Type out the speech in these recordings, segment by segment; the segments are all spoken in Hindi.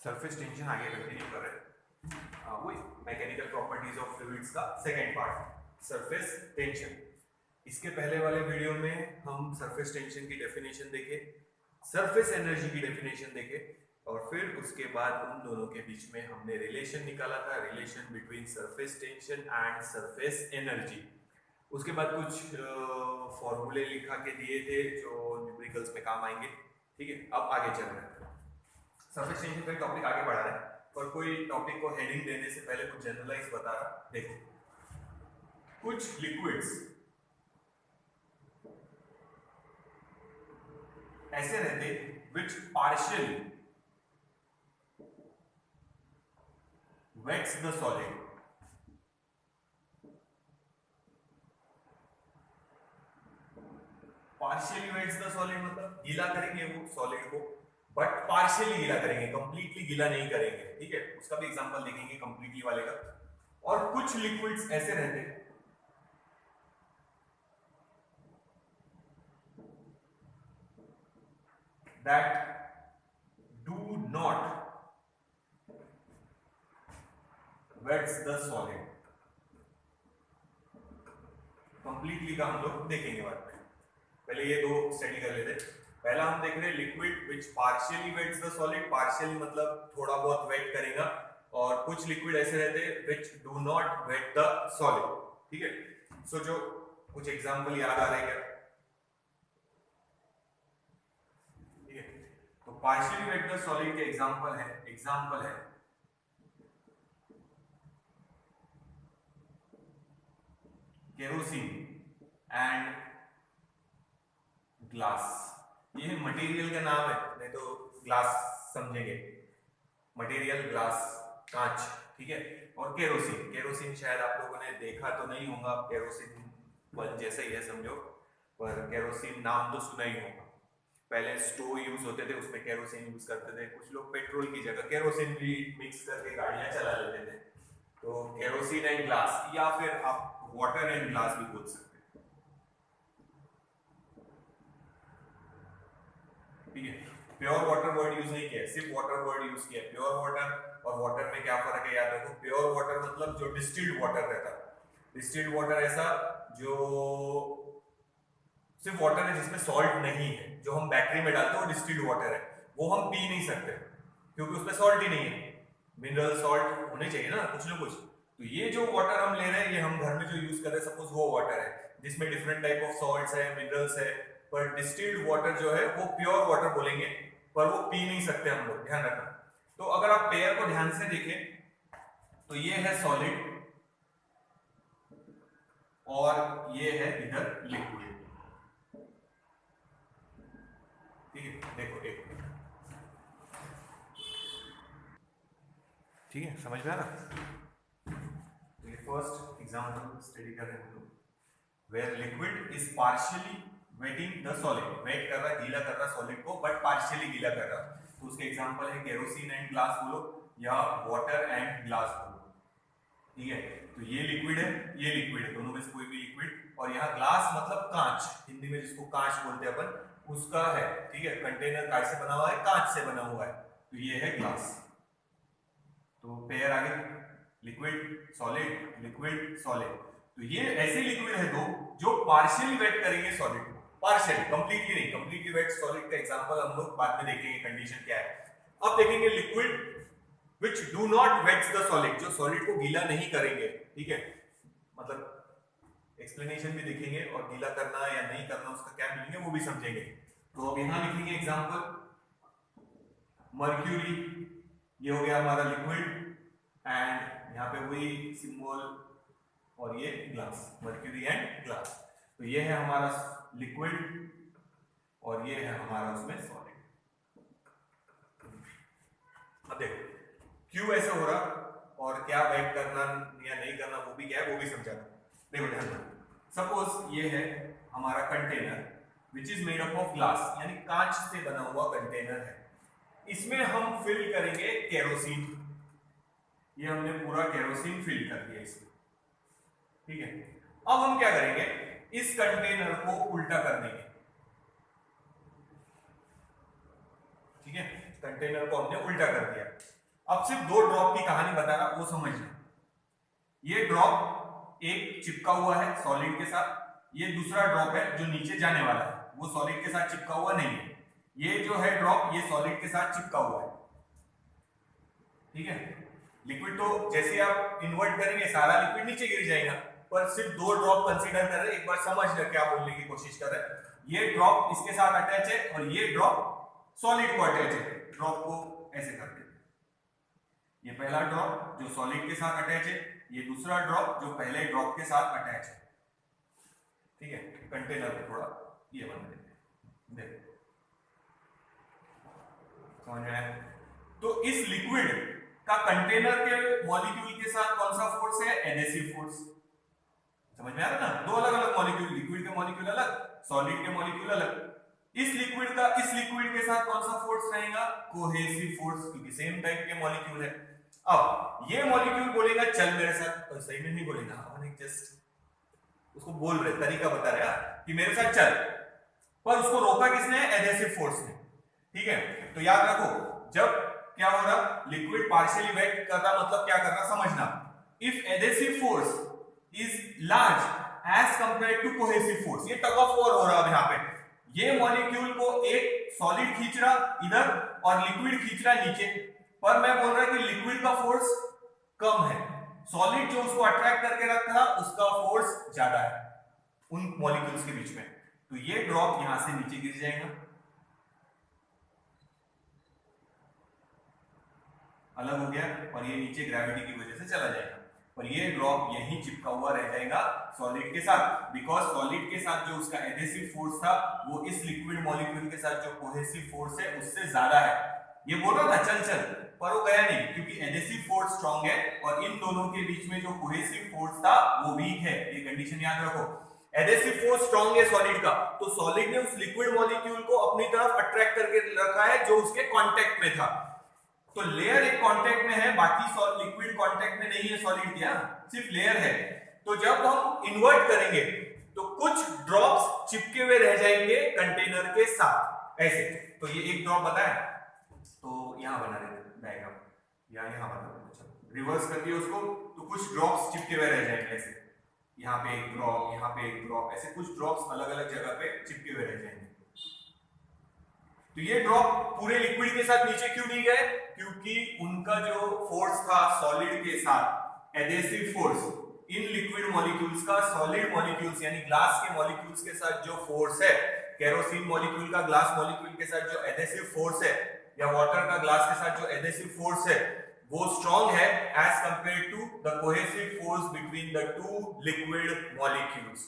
सरफेस टेंशन आगे कंटिन्यू कर रहे हैं। वही मैकेनिकल प्रॉपर्टीज ऑफ फ्लूइड्स का सेकंड पार्ट सरफेस टेंशन। इसके पहले वाले वीडियो में हम सरफेस टेंशन की डेफिनेशन देखे, सरफेस एनर्जी की डेफिनेशन देखे और फिर उसके बाद उन दोनों के बीच में हमने रिलेशन निकाला था, relation between surface tension and surface energy. उसके बाद कुछ फॉर्मूले लिखा के दिए थे जो न्यूमेरिकल्स में काम आएंगे। ठीक है, अब आगे चल रहे हैं। सरफेस टेंशन का टॉपिक आगे बढ़ा रहे हैं और कोई टॉपिक को हेडिंग देने से पहले कुछ जनरलाइज बता रहा। देखो, कुछ लिक्विड्स ऐसे रहते which partially wets the solid। Partially wets the solid मतलब गीला करेंगे वो सॉलिड को, बट पार्शियली गीला करेंगे, कंप्लीटली गीला नहीं करेंगे। ठीक है, उसका भी एग्जांपल देखेंगे कंप्लीटली वाले का। और कुछ लिक्विड्स ऐसे रहते हैं that do not wets the solid। Completely का हम लोग देखेंगे बाद में, पहले ये दो स्टडी कर लेते। पहला हम देख रहे हैं liquid which partially wets the solid. Partially मतलब थोड़ा बहुत वेट करेगा, और कुछ लिक्विड ऐसे रहते हैं which do not wet the solid. ठीक है, सो जो कुछ एग्जांपल याद आ रहे हैं क्या? ठीक है, तो पार्शियली वेट द सॉलिड के एग्जांपल है केरोसिन एंड ग्लास। ये मटेरियल का नाम है, नहीं तो ग्लास समझेंगे, मटेरियल ग्लास कांच। ठीक है, और केरोसिन शायद आप लोगों ने देखा तो नहीं होगा, केरोसिन बल्ब जैसा ही है समझो, पर केरोसिन नाम तो सुना ही होगा। पहले स्टोव यूज होते थे, उसमें केरोसिन यूज करते थे। कुछ लोग पेट्रोल की जगह केरोसिन भी मिक्स करके गाड़ियां चला लेते थे। तो केरोसिन एंड ग्लास, या फिर आप वाटर एंड ग्लास भी बोल सकते हैं। ठीक है, प्योर वाटर वर्ड यूज नहीं किया, सिर्फ वाटर वर्ड यूज किया। प्योर वाटर और वाटर में क्या फर्क है याद रखो। प्योर वाटर मतलब जो डिस्टिल्ड वाटर रहता है। डिस्टिल्ड वाटर ऐसा जो सिर्फ वाटर है जिसमें सॉल्ट नहीं है, जो हम बैटरी में डालते हैं वो डिस्टिल्ड वाटर है, वो हम पी नहीं सकते क्योंकि उसमें सॉल्ट ही नहीं है। मिनरल सॉल्ट होने चाहिए ना कुछ ना कुछ। तो ये जो वाटर हम ले रहे हैं, ये हम घर में जो यूज कर रहे हैं, सपोज वो वाटर है जिसमें डिफरेंट टाइप ऑफ सॉल्ट्स है, मिनरल्स है। पर डिस्टिल्ड वाटर जो है वो प्योर वाटर बोलेंगे, पर वो पी नहीं सकते हम लोग, ध्यान रखना। तो अगर आप पेयर को ध्यान से देखें तो ये है सॉलिड और ये है इधर लिक्विड। ठीक है, देखो एक ठीक है, समझ में आ रहा? तो ये फर्स्ट एग्जांपल स्टडी कर रहे हैं हम लोग, where liquid is partially wetting the solid. Wet कर रहा है, गीला कर रहा है सॉलिड को, बट पार्शियली गीला कर रहा है। तो उसके एग्जांपल है केरोसिन एंड ग्लास बोलो, या वाटर एंड ग्लास बोलो। ठीक है, तो ये लिक्विड है, ये लिक्विड है, दोनों में से कोई भी लिक्विड। और यहाँ ग्लास मतलब कांच, हिंदी में जिसको कांच बोलते हैं अपन, उसका है। ठीक है, कंटेनर कांच से बना हुआ है, कांच से बना हुआ है, तो ये है ग्लास। तो पेयर आगे लिक्विड सॉलिड, लिक्विड सॉलिड। तो ये ऐसे लिक्विड है दो जो पार्शियली वेट करेंगे सॉलिड को, पार्शियली, कंप्लीटली नहीं। कंप्लीटली वेट सॉलिड का एग्जांपल हम लोग बाद में देखेंगे, कंडीशन क्या है। अब देखेंगे liquid which do not wet the solid, जो सॉलिड को गीला नहीं करेंगे। ठीक है, मतलब एक्सप्लेनेशन भी देखेंगे और गीला करना या नहीं करना उसका क्या मीनिंग है वो भी समझेंगे। तो अब यहां लिखेंगे एग्जांपल, मर्क्यूरी, ये हो गया हमारा लिक्विड, एंड यहाँ पे वही सिंबल, और ये ग्लास, मर्क्यूरी एंड ग्लास। तो ये है हमारा लिक्विड और ये है हमारा उसमें सॉलिड। अब देखो क्यों ऐसा हो रहा और क्या वेट करना या नहीं करना वो भी क्या है वो भी समझा। देखो ध्यान दो, सपोज ये है हमारा container which is made up of glass, यानी कांच से बना हुआ कंटेनर है। इसमें हम फिल करेंगे केरोसिन। ये हमने पूरा केरोसिन फिल कर दिया इसमें। ठीक है, अब हम क्या करेंगे, इस कंटेनर को उल्टा कर देंगे। ठीक है, कंटेनर को हमने उल्टा कर दिया। अब सिर्फ 2 ड्रॉप की कहानी बता रहा, वो समझना। ये ड्रॉप एक चिपका हुआ है सॉलिड के साथ, ये दूसरा ड्रॉप है जो नीचे जाने वाला है, वो सॉलिड के साथ चिपका हुआ नहीं है। ये जो है ड्रॉप, ये सॉलिड के साथ चिपका हुआ है, ठीक है। लिक्विड तो जैसे आप इन्वर्ट करेंगे सारा लिक्विड नीचे गिर जाएगा, पर सिर्फ 2 ड्रॉप कंसीडर कर रहे हैं। एक बार समझ ले क्या बोलने की कोशिश कर रहे हैं। ये ड्रॉप इसके साथ अटैच है और ये ड्रॉप सॉलिड को अटैच है। ड्रॉप को ऐसे कर देते हैं, ये पहला ड्रॉप जो सॉलिड के साथ अटैच है, ये दूसरा ड्रॉप जो पहले ड्रॉप के साथ अटैच है, ठीक है। कंटेनर को थोड़ा ये बना देते हैं, देखो समझ में आया। तो इस लिक्विड का कंटेनर के मॉलिक्यूल के साथ कौन सा फोर्स है? Adhesive force. समझ में आ रहा ना, 2 अलग अलग मॉलिक्यूल, लिक्विड के मॉलिक्यूल अलग, सॉलिड के मॉलिक्यूल अलग। इस लिक्विड के साथ कौन सा फोर्स रहेगा? कोहेसिव फोर्स, क्योंकि सेम टाइप के मॉलिक्यूल है। अब ये मॉलिक्यूल बोलेगा चल मेरे साथ, तो सही में नहीं बोलेगा, हमने जस्ट उसको बोल रहे, तरीका बता रहे कि मेरे साथ चल, पर उसको रोका किसने? एडहेसिव फोर्स ने, ठीक है। तो याद रखो, जब क्या हो रहा, लिक्विड पार्शियली वेट कर रहा, मतलब क्या कर रहा समझना। If adhesive force is large as compare to cohesive force, ये टग ऑफ वॉर हो रहा है यहाँ पे। ये मॉलिक्यूल को एक सॉलिड खींच रहा इधर और लिक्विड खींच रहा नीचे, पर मैं बोल रहा कि लिक्विड का फोर्स कम है, सॉलिड जो उसको अट्रैक्ट करके रख रहा उसका फोर्स ज्यादा है उन मॉलिक्यूल्स के बीच में। तो ये ड्रॉप यहां से नीचे गिर जाएगा, अलग हो गया, और ये नीचे ग्रेविटी की वजह से चला जाएगा, और ये ड्रॉप यहीं चिपका हुआ रह जाएगा सॉलिड के साथ। बिकॉज सॉलिड के साथ जो उसका एडहेसिव फोर्स था वो इस लिक्विड मॉलिक्यूल के साथ जो कोहेसिव फोर्स है उससे ज्यादा है। ये बोल रहा था चल चल, पर वो गया नहीं, क्योंकि एडहेसिव फोर्स स्ट्रांग है और इन दोनों के बीच में जो कोहेसिव फोर्स था वो वीक है। ये कंडीशन याद रखो। एडहेसिव फोर्स स्ट्रांग है सॉलिड का, तो सॉलिड ने उस लिक्विड मॉलिक्यूल को अपनी तरफ अट्रैक्ट करके रखा है जो उसके कांटेक्ट में था। तो लेयर एक कांटेक्ट में है, बाकी लिक्विड कांटेक्ट में नहीं है सॉलिड के, सिर्फ लेयर है। तो जब हम इन्वर्ट करेंगे तो कुछ ड्रॉप्स चिपके हुए रह जाएंगे कंटेनर के साथ, ऐसे। तो ये एक ड्रॉप बताया, तो यहां बना देते डायग्राम, या यहां बना देते, रिवर्स करके उसको, तो कुछ ड्रॉप्स चिपके हुए रह जाएंगे ऐसे, यहाँ पे एक ड्रॉप, यहाँ पे एक ड्रॉप, ऐसे कुछ ड्रॉप्स अलग अलग जगह पे चिपके हुए रह जाएंगे। तो ये ड्रॉप पूरे लिक्विड के साथ नीचे क्यों नहीं गए? क्योंकि उनका जो फोर्स था सॉलिड के साथ, adhesive force, in liquid molecules का सॉलिड मॉलिक्यूल्स यानी ग्लास के मॉलिक्यूल्स के साथ जो फोर्स है, केरोसिन मॉलिक्यूल का ग्लास मॉलिक्यूल के साथ जो एडहेसिव फोर्स है, या वाटर का ग्लास के साथ जो एडहेसिव फोर्स है, वो स्ट्रॉन्ग है as compare to the cohesive force between the two liquid molecules,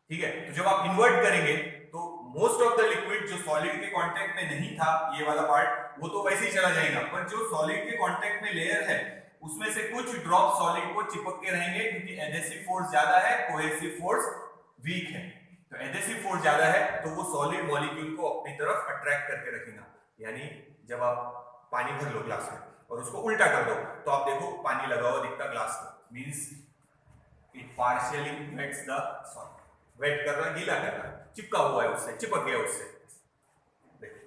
ठीक है। तो जब आप इन्वर्ट करेंगे तो मोस्ट ऑफ द लिक्विड जो सॉलिड के कांटेक्ट में नहीं था, ये वाला पार्ट, वो तो वैसे ही चला जाएगा, पर जो सॉलिड के कांटेक्ट में लेयर है उसमें से कुछ ड्रॉप सॉलिड को चिपक के रहेंगे, क्योंकि एडहेसिव फोर्स ज्यादा है, कोहेसिव फोर्स वीक है। तो एडहेसिव फोर्स ज्यादा है तो वो सॉलिड मॉलिक्यूल को अपनी तरफ अट्रैक्ट करके रखेगा। यानी जब आप पानी भर लो ग्लास में और उसको उल्टा कर दो, तो आप देखो पानी लगा हुआ दिखता ग्लास में, means it partially wets the solid, wet कर रहा, गीला कर रहा, चिपका हुआ है उससे, चिपक गया उससे। देखो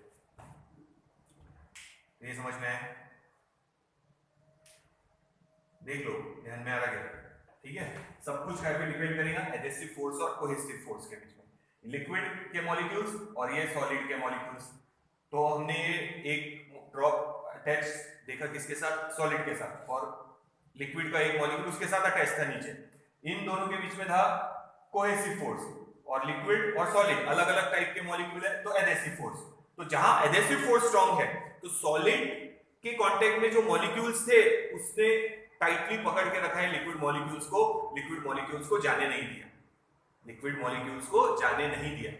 ये समझ में आया? देख लो, ध्यान में आ रहा है, ठीक है। सब कुछ क्या पे डिपेंड करेगा? एडहेसिव फोर्स और कोहेसिव फोर्स के बीच में, लिक्विड के मॉलिक्यूल्स और ये सॉलिड के मॉलिक्यूल्स। तो हमने ये एक ड्रॉप अटैच देखा किसके साथ? सॉलिड के साथ, और लिक्विड का एक मॉलिक्यूल उसके साथ अटैच था नीचे। इन दोनों के बीच में था कोहेसिव फोर्स, और लिक्विड और सॉलिड अलग अलग टाइप के मॉलिक्यूल है, तो एडहेसिव फोर्स। तो जहां एडहेसिव फोर्स स्ट्रांग है तो सॉलिड के कांटेक्ट में जो मॉलिक्यूल्स थे उसने टाइटली पकड़ के रखा है लिक्विड मॉलिक्यूल्स को, लिक्विड मॉलिक्यूल्स को जाने नहीं दिया, लिक्विड मॉलिक्यूल्स को जाने नहीं दिया।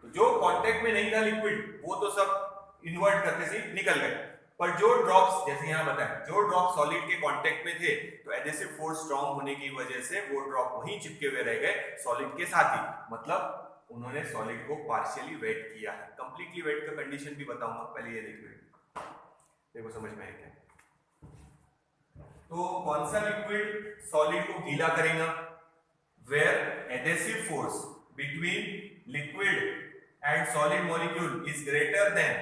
तो जो कांटेक्ट में नहीं था लिक्विड, वो तो सब इन्वर्ट करते से निकल गए, पर जो ड्रॉप्स, जैसे यहां बताया, जो ड्रॉप सॉलिड के कांटेक्ट में थे, तो एडहेसिव फोर्स स्ट्रांग होने की वजह से वो ड्रॉप वहीं चिपके हुए रह गए सॉलिड के साथ ही। मतलब उन्होंने सॉलिड को पार्शियली वेट किया है। कंप्लीटली वेट का कंडीशन भी बताऊंगा, पहले ये देखो समझ में आया क्या? तो कौन सा लिक्विड सॉलिड को गीला करेगा? Where adhesive force between liquid and solid molecule is greater than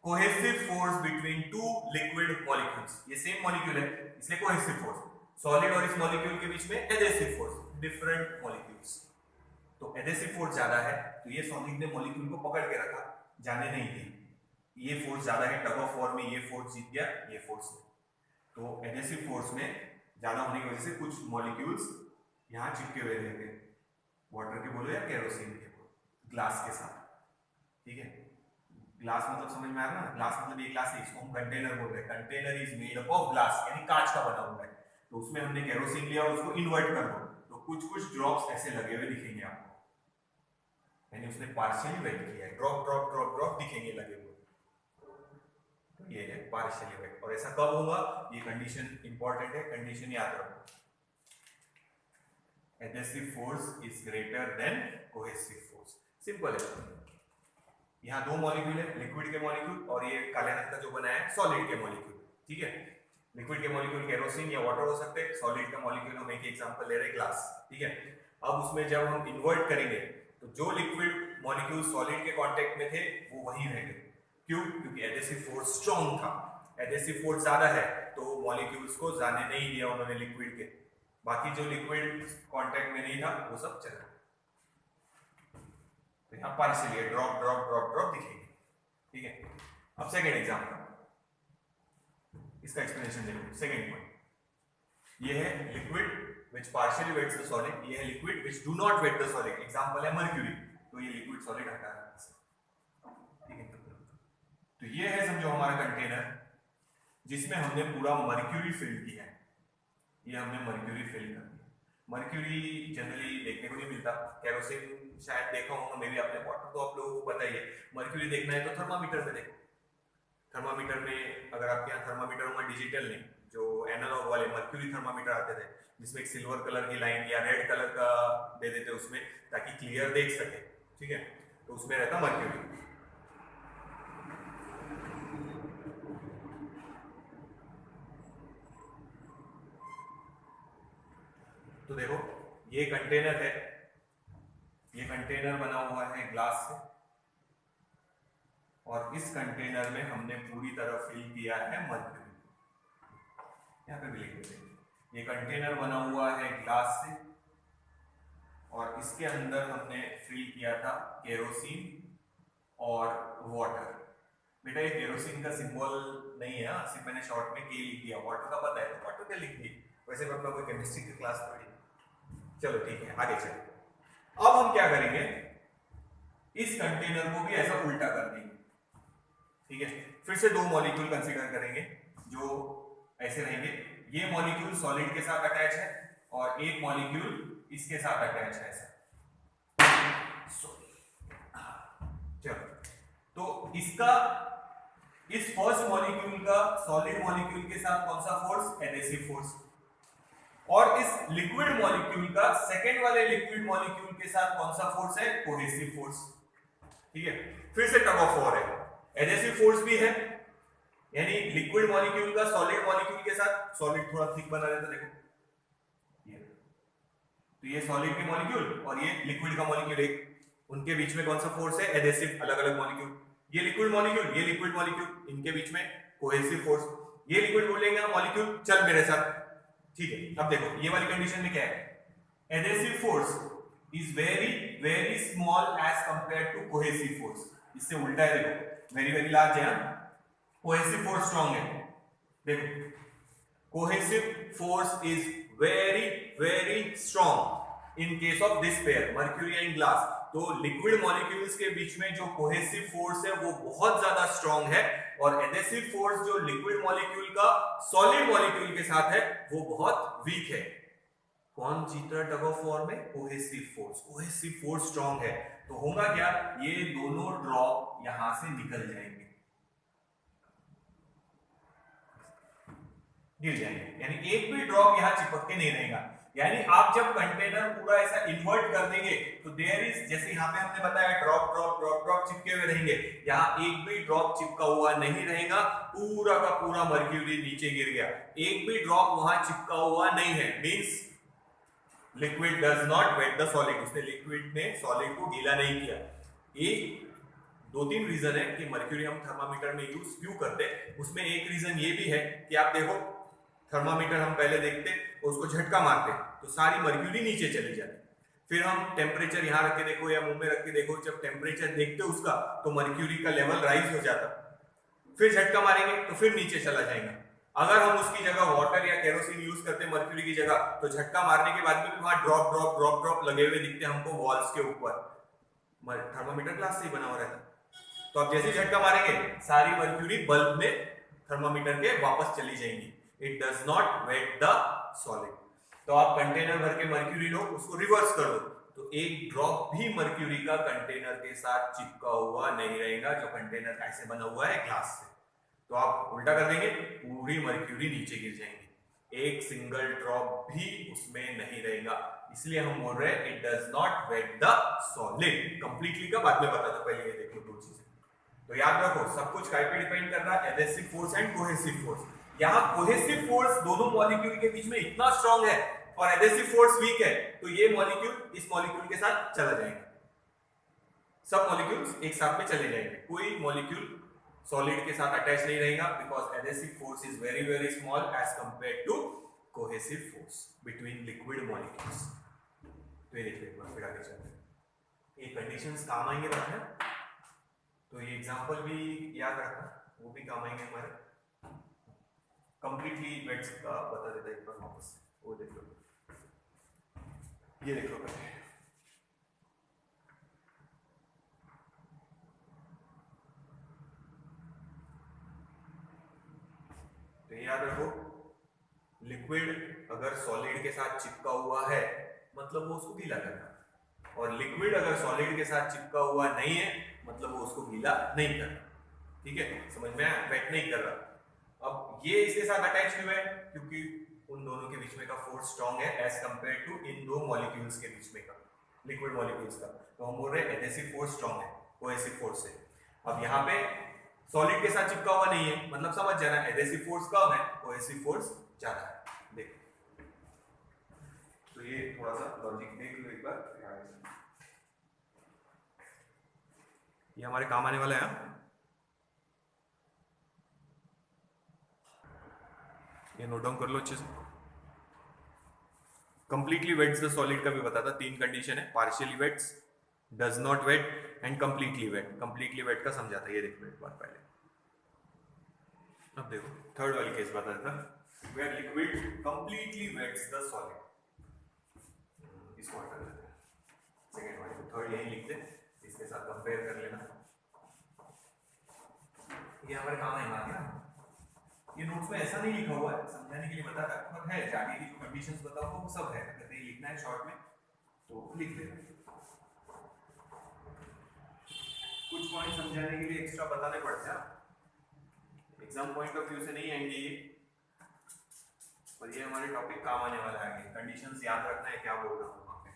cohesive force between two liquid molecules, ये सेम मॉलिक्यूल है इसलिए कोहेसिव फोर्स, सॉलिड और इस मॉलिक्यूल के बीच में एडेसिव फोर्स, डिफरेंट मॉलिक्यूल्स, तो एडेसिव फोर्स ज्यादा है तो ये सॉलिड ने मॉलिक्यूल को पकड़ के रखा, जाने नहीं दी, ये फोर्स ज्यादा है, टग ऑफ वॉर में ये फोर्स जीत गया ये फोर्स, तो एडेसिव फोर्स में ज्यादा होने की वजह से कुछ मॉलिक्यूल्स यहाँ चिपके हुए रहेंगे, वाटर के बोलो या केरोसिन के बोलो, ग्लास के साथ, ठीक है, ग्लास मतलब समझ में आ रहा है ना, ग्लास मतलब ये ग्लास है, इसको हम कंटेनर बोल रहे हैं, container is made up of glass यानी कांच का बना हुआ है, तो उसमें हमने केरोसिन लिया और उसको इन्वर्ट कर दो तो कुछ कुछ ड्रॉप्स ऐसे लगे हुए दिखेंगे आपको, यानी उसने पार्शियली वेट किया है, ड्रॉप ड्रॉप ड्रॉप ड्रॉप दिखेंगे लगे हुए, तो ये है पार्शियली वेट, और ऐसा कब होगा, ये कंडीशन इंपॉर्टेंट है, कंडीशन याद रखो, adhesive force is greater than cohesive force, simple है, यहाँ दो मॉलिक्यूल है, लिक्विड के मॉलिक्यूल और ये काले रंग का जो बना है सॉलिड के मॉलिक्यूल, ठीक है, लिक्विड के मॉलिक्यूल केरोसिन या वाटर हो सकते हैं, सॉलिड का मॉलिक्यूल हम एक एग्जांपल ले रहे हैं ग्लास, ठीक है, अब उसमें जब हम इन्वर्ट करेंगे तो जो लिक्विड मॉलिक्यूल सॉलिड के कांटेक्ट में थे वो वहीं रहेंगे, क्यों, क्योंकि एडेसिव फोर्स स्ट्रांग था, एडेसिव फोर्स ज्यादा है तो मॉलिक्यूल्स को जाने नहीं दिया उन्होंने लिक्विड के, बाकी जो लिक्विड कांटेक्ट में नहीं था वो सब चला, तो यहाँ partially drop drop drop drop दिखेंगे, ठीक है, अब सेकंड एग्जांपल, इसका एक्सप्लेनेशन देखो, सेकंड पॉइंट, ये है liquid which partially wets the solid, ये है liquid which do not wet the solid, example है मर्क्यूरी, तो ये लिक्विड सॉलिड हटा है, ठीक है, तो ये है समझो हमारा कंटेनर जिसमें हमने पूरा मर्क्यूरी फिल किया है, ये हमने मर्क्यूरी फिल कर दिया, मर्क्यूरी जनरली देखने को नहीं मिलता, केरोसिन शायद देखा होगा मे भी आपने, वाटर तो आप लोगों को पता ही है, मर्क्यूरी देखना है तो थर्मामीटर में देखो, थर्मामीटर में अगर आपके यहाँ थर्मामीटर होगा डिजिटल नहीं, जो एनालॉग वाले मर्क्यूरी थर्मामीटर आते थे जिसमें एक सिल्वर कलर की लाइन या रेड कलर का दे देते उसमें ताकि क्लियर देख सके, ठीक है, तो उसमें रहता मर्क्यूरी, तो देखो ये कंटेनर है, ये कंटेनर बना हुआ है ग्लास से और इस कंटेनर में हमने पूरी तरह फिल किया है मर्क्यूरी, यहाँ पे भी लिख देते हैं, ये कंटेनर बना हुआ है ग्लास से और इसके अंदर हमने फिल किया था केरोसिन और वाटर, बेटा ये केरोसिन का सिंबल नहीं है, सिर्फ मैंने शॉर्ट में के लिख दिया, वाटर का पता है तो वाटर का लिख दिया, वैसे मैं अपना कोई केमिस्ट्री की क्लास पढ़ी, चलो ठीक है आगे चलो, अब हम क्या करेंगे, इस कंटेनर को भी ऐसा उल्टा कर देंगे, ठीक है, फिर से दो मॉलिक्यूल कंसीडर करेंगे जो ऐसे रहेंगे, ये मॉलिक्यूल सॉलिड के साथ अटैच है और एक मॉलिक्यूल इसके साथ अटैच है ऐसा, चलो, तो इसका इस फर्स्ट मॉलिक्यूल का सॉलिड मॉलिक्यूल के साथ कौन सा फोर्स, एडेसिव फोर्स, और इस लिक्विड मॉलिक्यूल का सेकेंड वाले लिक्विड मॉलिक्यूल के साथ कौन सा फोर्स है, कोहेसिव फोर्स, ठीक है, फिर से टग ऑफ वॉर है, एडेसिव फोर्स भी है, यानी लिक्विड मॉलिक्यूल का सॉलिड मॉलिक्यूल के साथ, सॉलिड थोड़ा थिक बना देता देखो, ये तो ये सॉलिड के मॉलिक्यूल और ये लिक्विड का मॉलिक्यूल, एक उनके बीच में कौन सा फोर्स है, एडेसिव, अलग अलग मॉलिक्यूल, ये लिक्विड मॉलिक्यूल ये लिक्विड मॉलिक्यूल, इनके बीच में कोहेसिव फोर्स, ये लिक्विड बोलेंगे मॉलिक्यूल चल मेरे साथ, ठीक है, अब देखो ये वाली कंडीशन में क्या है, adhesive force is very very small as compare to cohesive force, इससे उल्टा है देखो, वेरी वेरी लार्ज है, कोहेसिव फोर्स स्ट्रांग है, देखो cohesive force is very very strong in case of this pair mercury and glass, तो लिक्विड मॉलिक्यूल्स के बीच में जो कोहेसिव फोर्स है वो बहुत ज्यादा स्ट्रांग है और एडेसिव फोर्स जो लिक्विड मॉलिक्यूल का सॉलिड मॉलिक्यूल के साथ है वो बहुत वीक है, कौन जीत रहा टग ऑफ वॉर में, cohesive force, cohesive force strong है, तो होगा क्या, ये दोनों ड्रॉप यहां से निकल जाएंगे, गिर जाएंगे, यानी एक भी ड्रॉप यहां चिपक के नहीं रहेगा, यानी आप जब कंटेनर पूरा ऐसा इन्वर्ट कर देंगे तो देयर इज, जैसे यहाँ पे हमने बताया ड्रॉप ड्रॉप ड्रॉप ड्रॉप चिपके हुए रहेंगे, यहाँ एक भी ड्रॉप चिपका हुआ नहीं रहेगा, पूरा का पूरा मर्क्यूरी नीचे गिर गया, एक भी ड्रॉप वहां चिपका हुआ नहीं है, means liquid does not wet the solid, उसने लिक्विड ने सॉलिड को गीला नहीं किया, एक दो तीन रीजन है कि मर्क्यूरी हम थर्मामीटर में यूज क्यों करते हैं। उसमें एक रीजन ये भी है कि आप देखो थर्मामीटर हम पहले देखते उसको झटका मारते तो सारी मर्क्यूरी नीचे चली जाती, फिर हम टेम्परेचर यहाँ रख के देखो या मुंह में रख के देखो, जब टेम्परेचर देखते उसका तो मर्क्यूरी का लेवल राइज हो जाता, फिर झटका मारेंगे तो फिर नीचे चला जाएगा। अगर हम उसकी जगह वाटर या केरोसिन यूज करते मर्क्यूरी की जगह तो झटका मारने के बाद भी वहां ड्रॉप ड्रॉप ड्रॉप ड्रॉप लगे हुए दिखते हमको वॉल्स के ऊपर, थर्मामीटर ग्लास से ही बना हुआ रहता। तो अब जैसे झटका मारेंगे सारी मर्क्यूरी बल्ब में थर्मामीटर के वापस चली जाएंगी। It does not wet the solid. तो आप कंटेनर भर के मर्क्यूरी लो, उसको रिवर्स कर दो तो एक ड्रॉप भी मर्क्यूरी का कंटेनर के साथ चिपका हुआ नहीं रहेगा, जो कंटेनर कैसे बना हुआ है ग्लास से। तो आप उल्टा कर देंगे पूरी मर्क्यूरी नीचे गिर जाएंगी, एक सिंगल ड्रॉप भी उसमें नहीं रहेगा। इसलिए हम बोल रहे हैं it does not wet the solid. Completely का बाद में बता दो, पहले ये देख लो दो चीजें। तो याद रखो सब कुछ काय पे डिपेंड कर रहा है, adhesive force and cohesive force. यहाँ कोहेसिव फोर्स दोनों मॉलिक्यूल के बीच में इतना स्ट्रांग है और एडहेसिव फोर्स वीक है, तो ये मॉलिक्यूल इस मॉलिक्यूल के साथ चला जाएगा, सब मॉलिक्यूल्स एक साथ में चले जाएंगे, कोई मॉलिक्यूल सॉलिड के साथ अटैच नहीं रहेगा, because adhesive force is very very small as compared to cohesive force between liquid molecules. तो ये देखिए एक बार फिर आगे चलते हैं, ये कंडीशंस काम आएंगे बाद में, तो ये एग्जांपल भी याद रखना, वो भी काम आएंगे हमारे। कंप्लीटली वेट्स का बता देता है एक बार वापस, वो देख लो, ये देख लो पहले। तो याद रखो लिक्विड अगर सॉलिड के साथ चिपका हुआ है मतलब वो उसको गीला करना, और लिक्विड अगर सॉलिड के साथ चिपका हुआ नहीं है मतलब वो उसको गीला नहीं करना। ठीक है, समझ में आया, वेट नहीं कर रहा। अब ये इसके साथ अटैच हुए है क्योंकि उन दोनों के बीच में का फोर्स स्ट्रांग है एज कंपेयर टू इन दो मॉलिक्यूल्स के बीच में का, लिक्विड मॉलिक्यूल्स का। तो हम बोल रहे हैं एडहेसिव फोर्स स्ट्रांग है कोहेसिव फोर्स से। अब यहाँ पे सॉलिड के साथ चिपका हुआ नहीं है मतलब समझ जाना एडहेसिव फोर्स कम है, कोहेसिव फोर्स ज्यादा है। देखो तो ये थोड़ा सा लॉजिक देख लो एक बार, ये हमारे काम आने वाला है। ये नोट डाउन कर लो अच्छे से। कंप्लीटली वेट्स द सॉलिड का भी बताता, तीन कंडीशन है, partially wets, does not wet and completely wet. Completely wet का समझाता, ये देखो एक बार पहले। अब देखो थर्ड वाली केस बता देता, where liquid completely wets the solid. इसको हटा देते हैं, सेकेंड वाली को थर्ड यही लिखते हैं, इसके साथ कंपेयर कर लेना। ये हमारे काम नहीं आ गया, ये नोट्स में ऐसा नहीं लिखा हुआ है, समझाने के लिए बता रहा है, पर है जाने की जो कंडीशंस बताओ वो सब है, अगर नहीं लिखना है शॉर्ट में तो लिख देना। कुछ पॉइंट समझाने के लिए एक्स्ट्रा बताने पड़ते हैं, एग्जाम पॉइंट ऑफ व्यू से नहीं आएंगे ये, पर ये हमारे टॉपिक काम आने वाला है। कंडीशंस याद रखना है क्या बोल रहा हूँ वहां पे।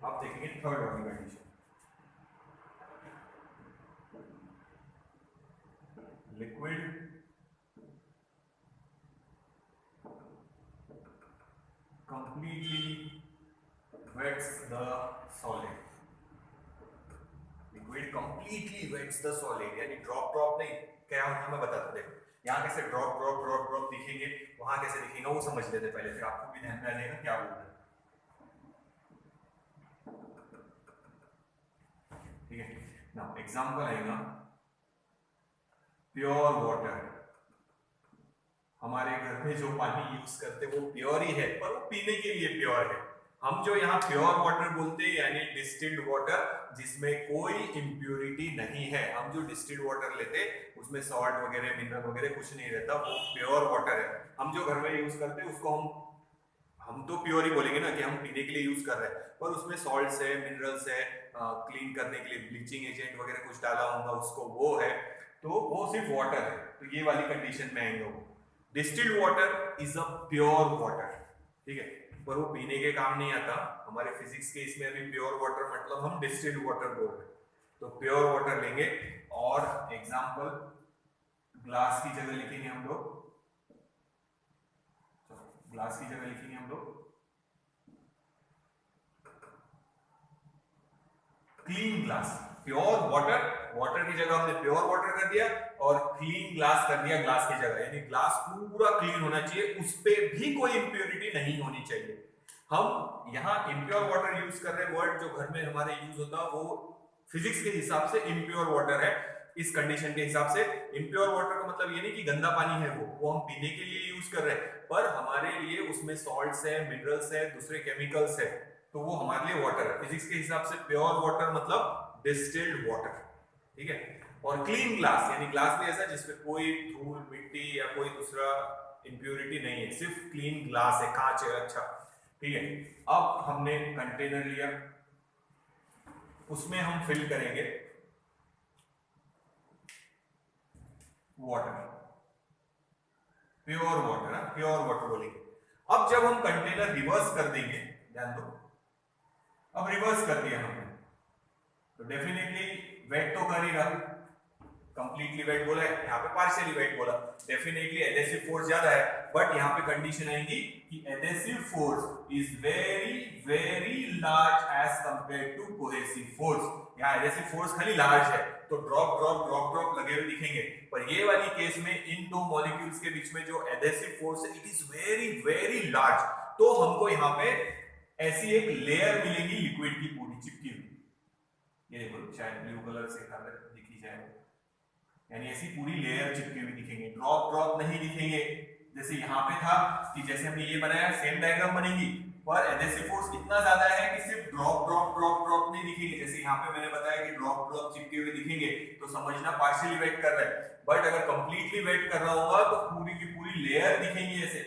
आप देखेंगे थर्ड वाली condition, liquid completely wets the solid। Liquid completely wets the solid, यानी ड्रॉप ड्रॉप नहीं, क्या होता मैं बताता हूं। देखो यहाँ कैसे ड्रॉप ड्रॉप ड्रॉप ड्रॉप दिखेंगे, वहां कैसे दिखेगा वो समझ लेते पहले, फिर आपको भी ध्यान में आ जाएगा क्या बोल रहे हैं। ठीक है ना, एग्जाम्पल आएगा प्योर वाटर। हमारे घर में जो पानी यूज करते हैं वो प्योर ही है, पर वो पीने के लिए प्योर है। हम जो यहाँ प्योर वाटर बोलते हैं यानी डिस्टिल्ड वाटर, जिसमें कोई इम्प्योरिटी नहीं है। हम जो डिस्टिल्ड वाटर लेते हैं उसमें सॉल्ट वगैरह मिनरल वगैरह कुछ नहीं रहता, वो प्योर वाटर है। हम जो घर में यूज करते हैं उसको हम तो प्योर ही बोलेंगे ना कि हम पीने के लिए यूज कर रहे हैं, पर उसमें सॉल्ट्स है, मिनरल्स है, क्लीन करने के लिए ब्लीचिंग एजेंट वगैरह कुछ डाला होगा उसको, वो है, तो वो सिर्फ वाटर है। तो ये वाली कंडीशन में आएंगे वो। Distilled water is a pure water, ठीक है, पर वो पीने के काम नहीं आता। हमारे फिजिक्स के इसमें अभी प्योर वाटर मतलब हम डिस्टिल्ड वाटर बोल रहे हैं, तो प्योर वाटर लेंगे। और एग्जांपल ग्लास की जगह लिखेंगे हम लोग ग्लास की जगह लिखेंगे हम लोग clean glass. Pure water, water की जगह हमने प्योर वाटर कर दिया और क्लीन ग्लास कर दिया ग्लास की जगह, यानी ग्लास पूरा क्लीन होना चाहिए, उस पे भी कोई इंप्योरिटी नहीं होनी चाहिए। हम यहाँ इम्प्योर वाटर यूज कर रहे हैं, वर्ड जो घर में हमारे यूज होता है वो फिजिक्स के हिसाब से इम्प्योर वाटर है। इस कंडीशन के हिसाब से इम्प्योर वाटर का मतलब ये नहीं कि गंदा पानी है वो हम पीने के लिए यूज कर रहे हैं, पर हमारे लिए उसमें सॉल्ट्स है, मिनरल्स है, दूसरे केमिकल्स है, तो वो हमारे लिए वाटर है। फिजिक्स के हिसाब से प्योर वाटर मतलब डिस्टिल्ड वाटर, ठीक है। और क्लीन ग्लास यानी ग्लास भी ऐसा जिसमें कोई धूल मिट्टी या कोई दूसरा इंप्योरिटी नहीं है, सिर्फ क्लीन ग्लास है, कांच है, अच्छा, ठीक है। अब हमने कंटेनर लिया, उसमें हम फिल करेंगे water, pure water, pure water बोलेंगे। अब जब हम कंटेनर रिवर्स कर देंगे, ध्यान दो, अब रिवर्स कर दिया हमने तो डेफिनेटली वेट तो कर ही रहा, कंप्लीटली वेट बोला है, यहाँ पे पार्शियली वेट बोला, डेफिनेटली एडेसिव फोर्स ज्यादा है, बट यहाँ पे कंडीशन आएगी कि adhesive force is very very large as compare to cohesive force. यहाँ एडेसिव फोर्स खाली लार्ज है तो ड्रॉप ड्रॉप ड्रॉप ड्रॉप लगे हुए दिखेंगे, पर ये वाली केस में इन दो मॉलिक्यूल्स के बीच में जो एडेसिव फोर्स है it is very very large, तो हमको यहाँ पे ऐसी एक लेयर मिलेगी लिक्विड की पूरी चिपकी हुई, ये देखो शायद ब्लू कलर से दिखी जाए, यानी ऐसी पूरी लेयर चिपकी हुई दिखेंगे, ड्रॉप ड्रॉप नहीं दिखेंगे। जैसे यहाँ पे था कि जैसे हमने ये बनाया सेम डायग्राम बनेगी, पर एडेसिव फोर्स इतना ज्यादा है कि सिर्फ ड्रॉप ड्रॉप ड्रॉप ड्रॉप नहीं दिखेंगे, जैसे यहाँ पे मैंने बताया कि ड्रॉप ड्रॉप चिपके हुए दिखेंगे तो समझना पार्शियली वेट कर रहा है, बट अगर कंप्लीटली वेट कर रहा होगा तो पूरी की पूरी लेयर दिखेंगी, ऐसे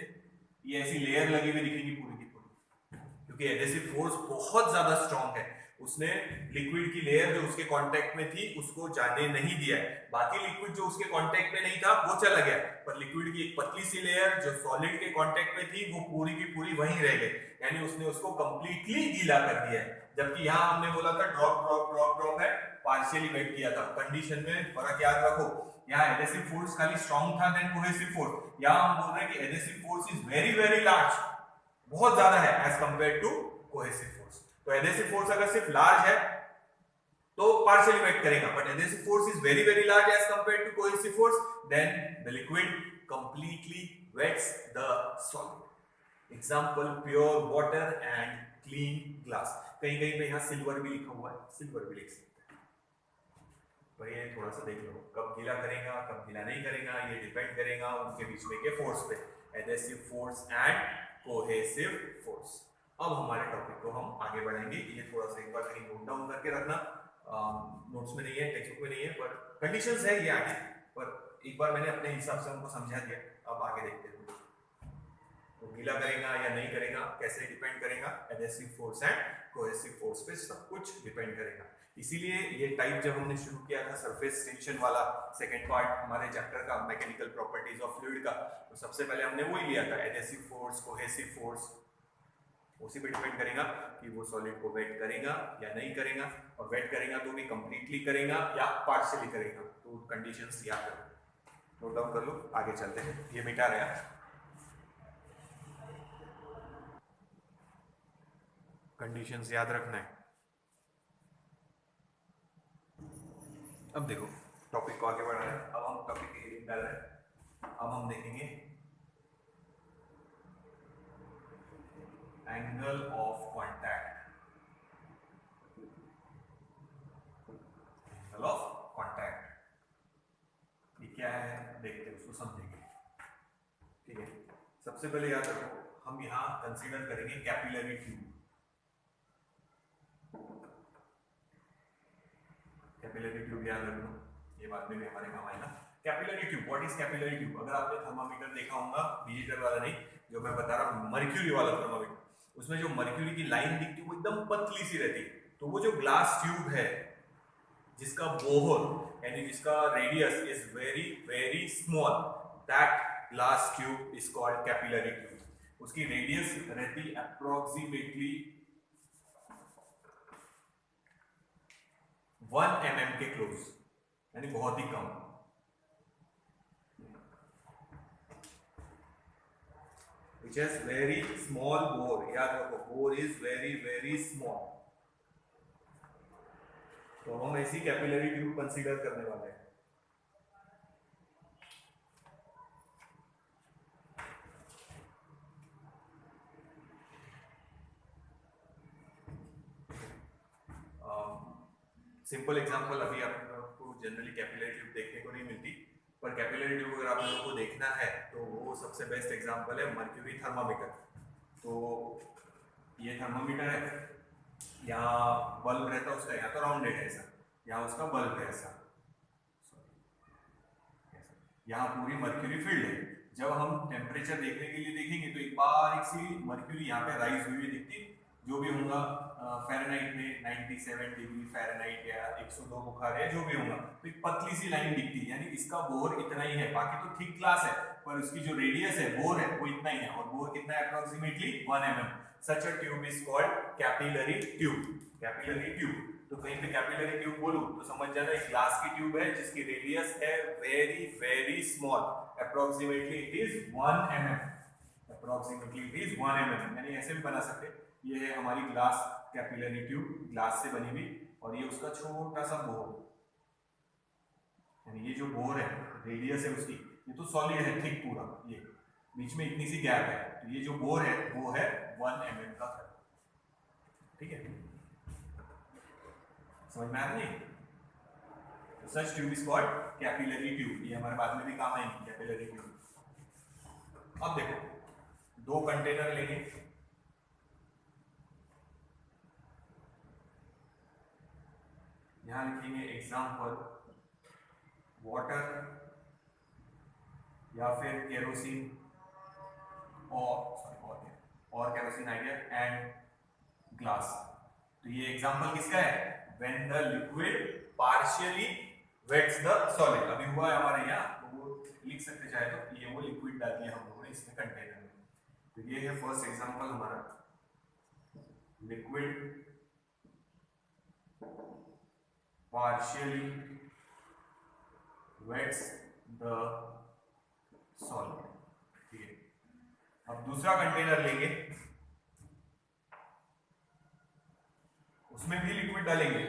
ये ऐसी लेयर लगी हुई दिखेंगी पूरी की पूरी, क्योंकि एडेसिव फोर्स बहुत ज्यादा स्ट्रॉन्ग है, उसने लिक्विड की लेयर जो उसके कांटेक्ट में थी उसको जाने नहीं दिया है, बाकी लिक्विड जो उसके कांटेक्ट में नहीं था वो चला गया, पर लिक्विड की एक पतली सी लेयर जो सॉलिड के कांटेक्ट में थी वो पूरी की पूरी वहीं रह गई, यानी उसने उसको कंप्लीटली गीला कर दिया है। जबकि यहाँ हमने बोला था ड्रॉप ड्रॉप ड्रॉप ड्रॉप है, पार्शियली वेट किया था, कंडीशन में फर्क याद रखो, यहाँ एडेसिव फोर्स खाली स्ट्रॉन्ग था देन कोहेसिव फोर्स, यहाँ हम बोल रहे हैं कि adhesive force is very very large, बहुत ज्यादा है as compare to cohesive force. तो एडेसिव फोर्स अगर सिर्फ लार्ज है तो पार्शियली वेट करेगा, but adhesive force is very very large as compare to cohesive force, then the liquid completely wets the solid. Example pure water and clean glass. कहीं कहीं पे यहाँ सिल्वर भी लिखा हुआ है, सिल्वर भी लिख सकते हैं, पर ये थोड़ा सा देख लो, कब गीला करेगा कब गीला नहीं करेगा ये डिपेंड करेगा उनके बीच में के फोर्स पे, adhesive force and cohesive force. अब हमारे टॉपिक को हम आगे बढ़ेंगे, ये थोड़ा सा एक बार कहीं नोट डाउन करके रखना, नोट्स में नहीं है, टेक्स्ट बुक में नहीं है, पर कंडीशंस है ये आगे, पर एक बार मैंने अपने हिसाब से उनको समझा दिया, अब आगे देखते हैं तो गीला करेगा या नहीं करेगा कैसे डिपेंड करेगा, adhesive force and cohesive force पे सब कुछ डिपेंड करेगा। इसीलिए ये टाइप जब हमने शुरू किया था सरफेस टेंशन वाला सेकंड पार्ट हमारे चैप्टर का मैकेनिकल प्रॉपर्टीज ऑफ फ्लूइड का, तो सबसे पहले हमने वही लिया था, एडेसिव फोर्स कोहेसिव फोर्स, उसी पे डिपेंड करेगा कि वो सॉलिड को वेट करेगा या नहीं करेगा, और वेट करेगा तो भी कंप्लीटली करेगा या पार्शियली करेगा, तो कंडीशंस याद करो, नोट डाउन कर लो, आगे चलते हैं, ये मिटा रहा, कंडीशंस याद रखना है। अब देखो टॉपिक को आगे बढ़ रहा है, अब हम टॉपिक की हेडिंग डाल रहे हैं, अब हम देखेंगे angle of contact, angle of contact ये क्या है देखते हैं, उसको समझेंगे, ठीक है। सबसे पहले याद रखो हम यहाँ कंसीडर करेंगे कैपिलरी ट्यूब, कैपिलरी ट्यूब याद रखना, ये बाद में भी हमारे काम आएगा। Capillary tube, what is capillary tube? अगर आपने थर्मामीटर देखा होगा, डिजिटल वाला नहीं, जो मैं बता रहा हूँ मर्क्यूरी वाला थर्मामीटर, उसमें जो मर्क्यूरी की लाइन दिखती है वो एकदम पतली सी रहती है, तो वो जो ग्लास ट्यूब है जिसका बोहर यानी जिसका radius is very very small, that glass tube is called capillary tube. उसकी रेडियस रहती अप्रोक्सीमेटली 1 mm के क्लोज, यानी बहुत ही कम। which has very small bore. याद रखो, bore is very very small. तो हम ऐसी कैपिलरी ट्यूब कंसीडर करने वाले हैं. सिंपल एग्जांपल, अभी आपको जनरली कैपिलरी ट्यूब देखने को नहीं मिलती, पर कैपिलरी ट्यूब अगर आप लोगों को देखना है तो वो सबसे बेस्ट एग्जांपल है मर्क्यूरी थर्मामीटर. तो ये थर्मामीटर है, यहाँ बल्ब रहता है उसका, यहाँ तो राउंडेड है ऐसा, यहाँ उसका बल्ब है ऐसा, यहाँ पूरी मर्क्यूरी फील्ड है. जब हम टेम्परेचर देखने के लिए देखेंगे तो एक बारीक सी मर्क्यूरी यहाँ पे राइज हुई दिखती, जो भी होगा फ़ारेनहाइट में 97 डिग्री फ़ारेनहाइट या 102 बुखार है जो भी होगा, तो एक पतली सी लाइन दिखती है, यानी इसका बोर इतना ही है. बाकी तो थिक ग्लास है, पर उसकी जो रेडियस है बोर है वो इतना ही है. और बोर कितना है? Approximately 1 mm. Such a tube is called capillary tube. Capillary tube. तो कहीं पे कैपिलरी ट्यूब बोलूं तो समझ जाना एक ग्लास की ट्यूब है जिसकी रेडियस है very very small, approximately it is 1 mm. Approximately it is 1 mm. यानी ऐसे भी बना सकते. ये है हमारी ग्लास कैपिलरी ट्यूब, ग्लास से बनी हुई, और ये उसका छोटा सा बोर, यानी ये जो बोर है रेडियस है उसकी, ये तो सॉलिड है थिक पूरा, ये बीच में इतनी सी गैप है, तो ये जो बोर है वो है 1 mm का. ठीक है, समझ में आया नहीं? Such tube is called capillary tube. ये हमारे बाद में भी काम आएगी कैपिलरी ट्यूब. अब देखो, दो कंटेनर लेंगे, यहां लिखेंगे एग्जाम्पल वाटर या फिर केरोसिन और केरोसिन आइडिया एंड ग्लास. तो ये एग्जाम्पल किसका है? When the liquid partially wets the solid. अभी हुआ है हमारे यहाँ, तो वो लिख सकते चाहे तो, ये वो लिक्विड डाल दिया हम लोगों ने इसमें कंटेनर में. तो ये है फर्स्ट एग्जाम्पल हमारा, liquid partially wets the solid. ठीक है, अब दूसरा कंटेनर लेंगे, उसमें भी लिक्विड डालेंगे,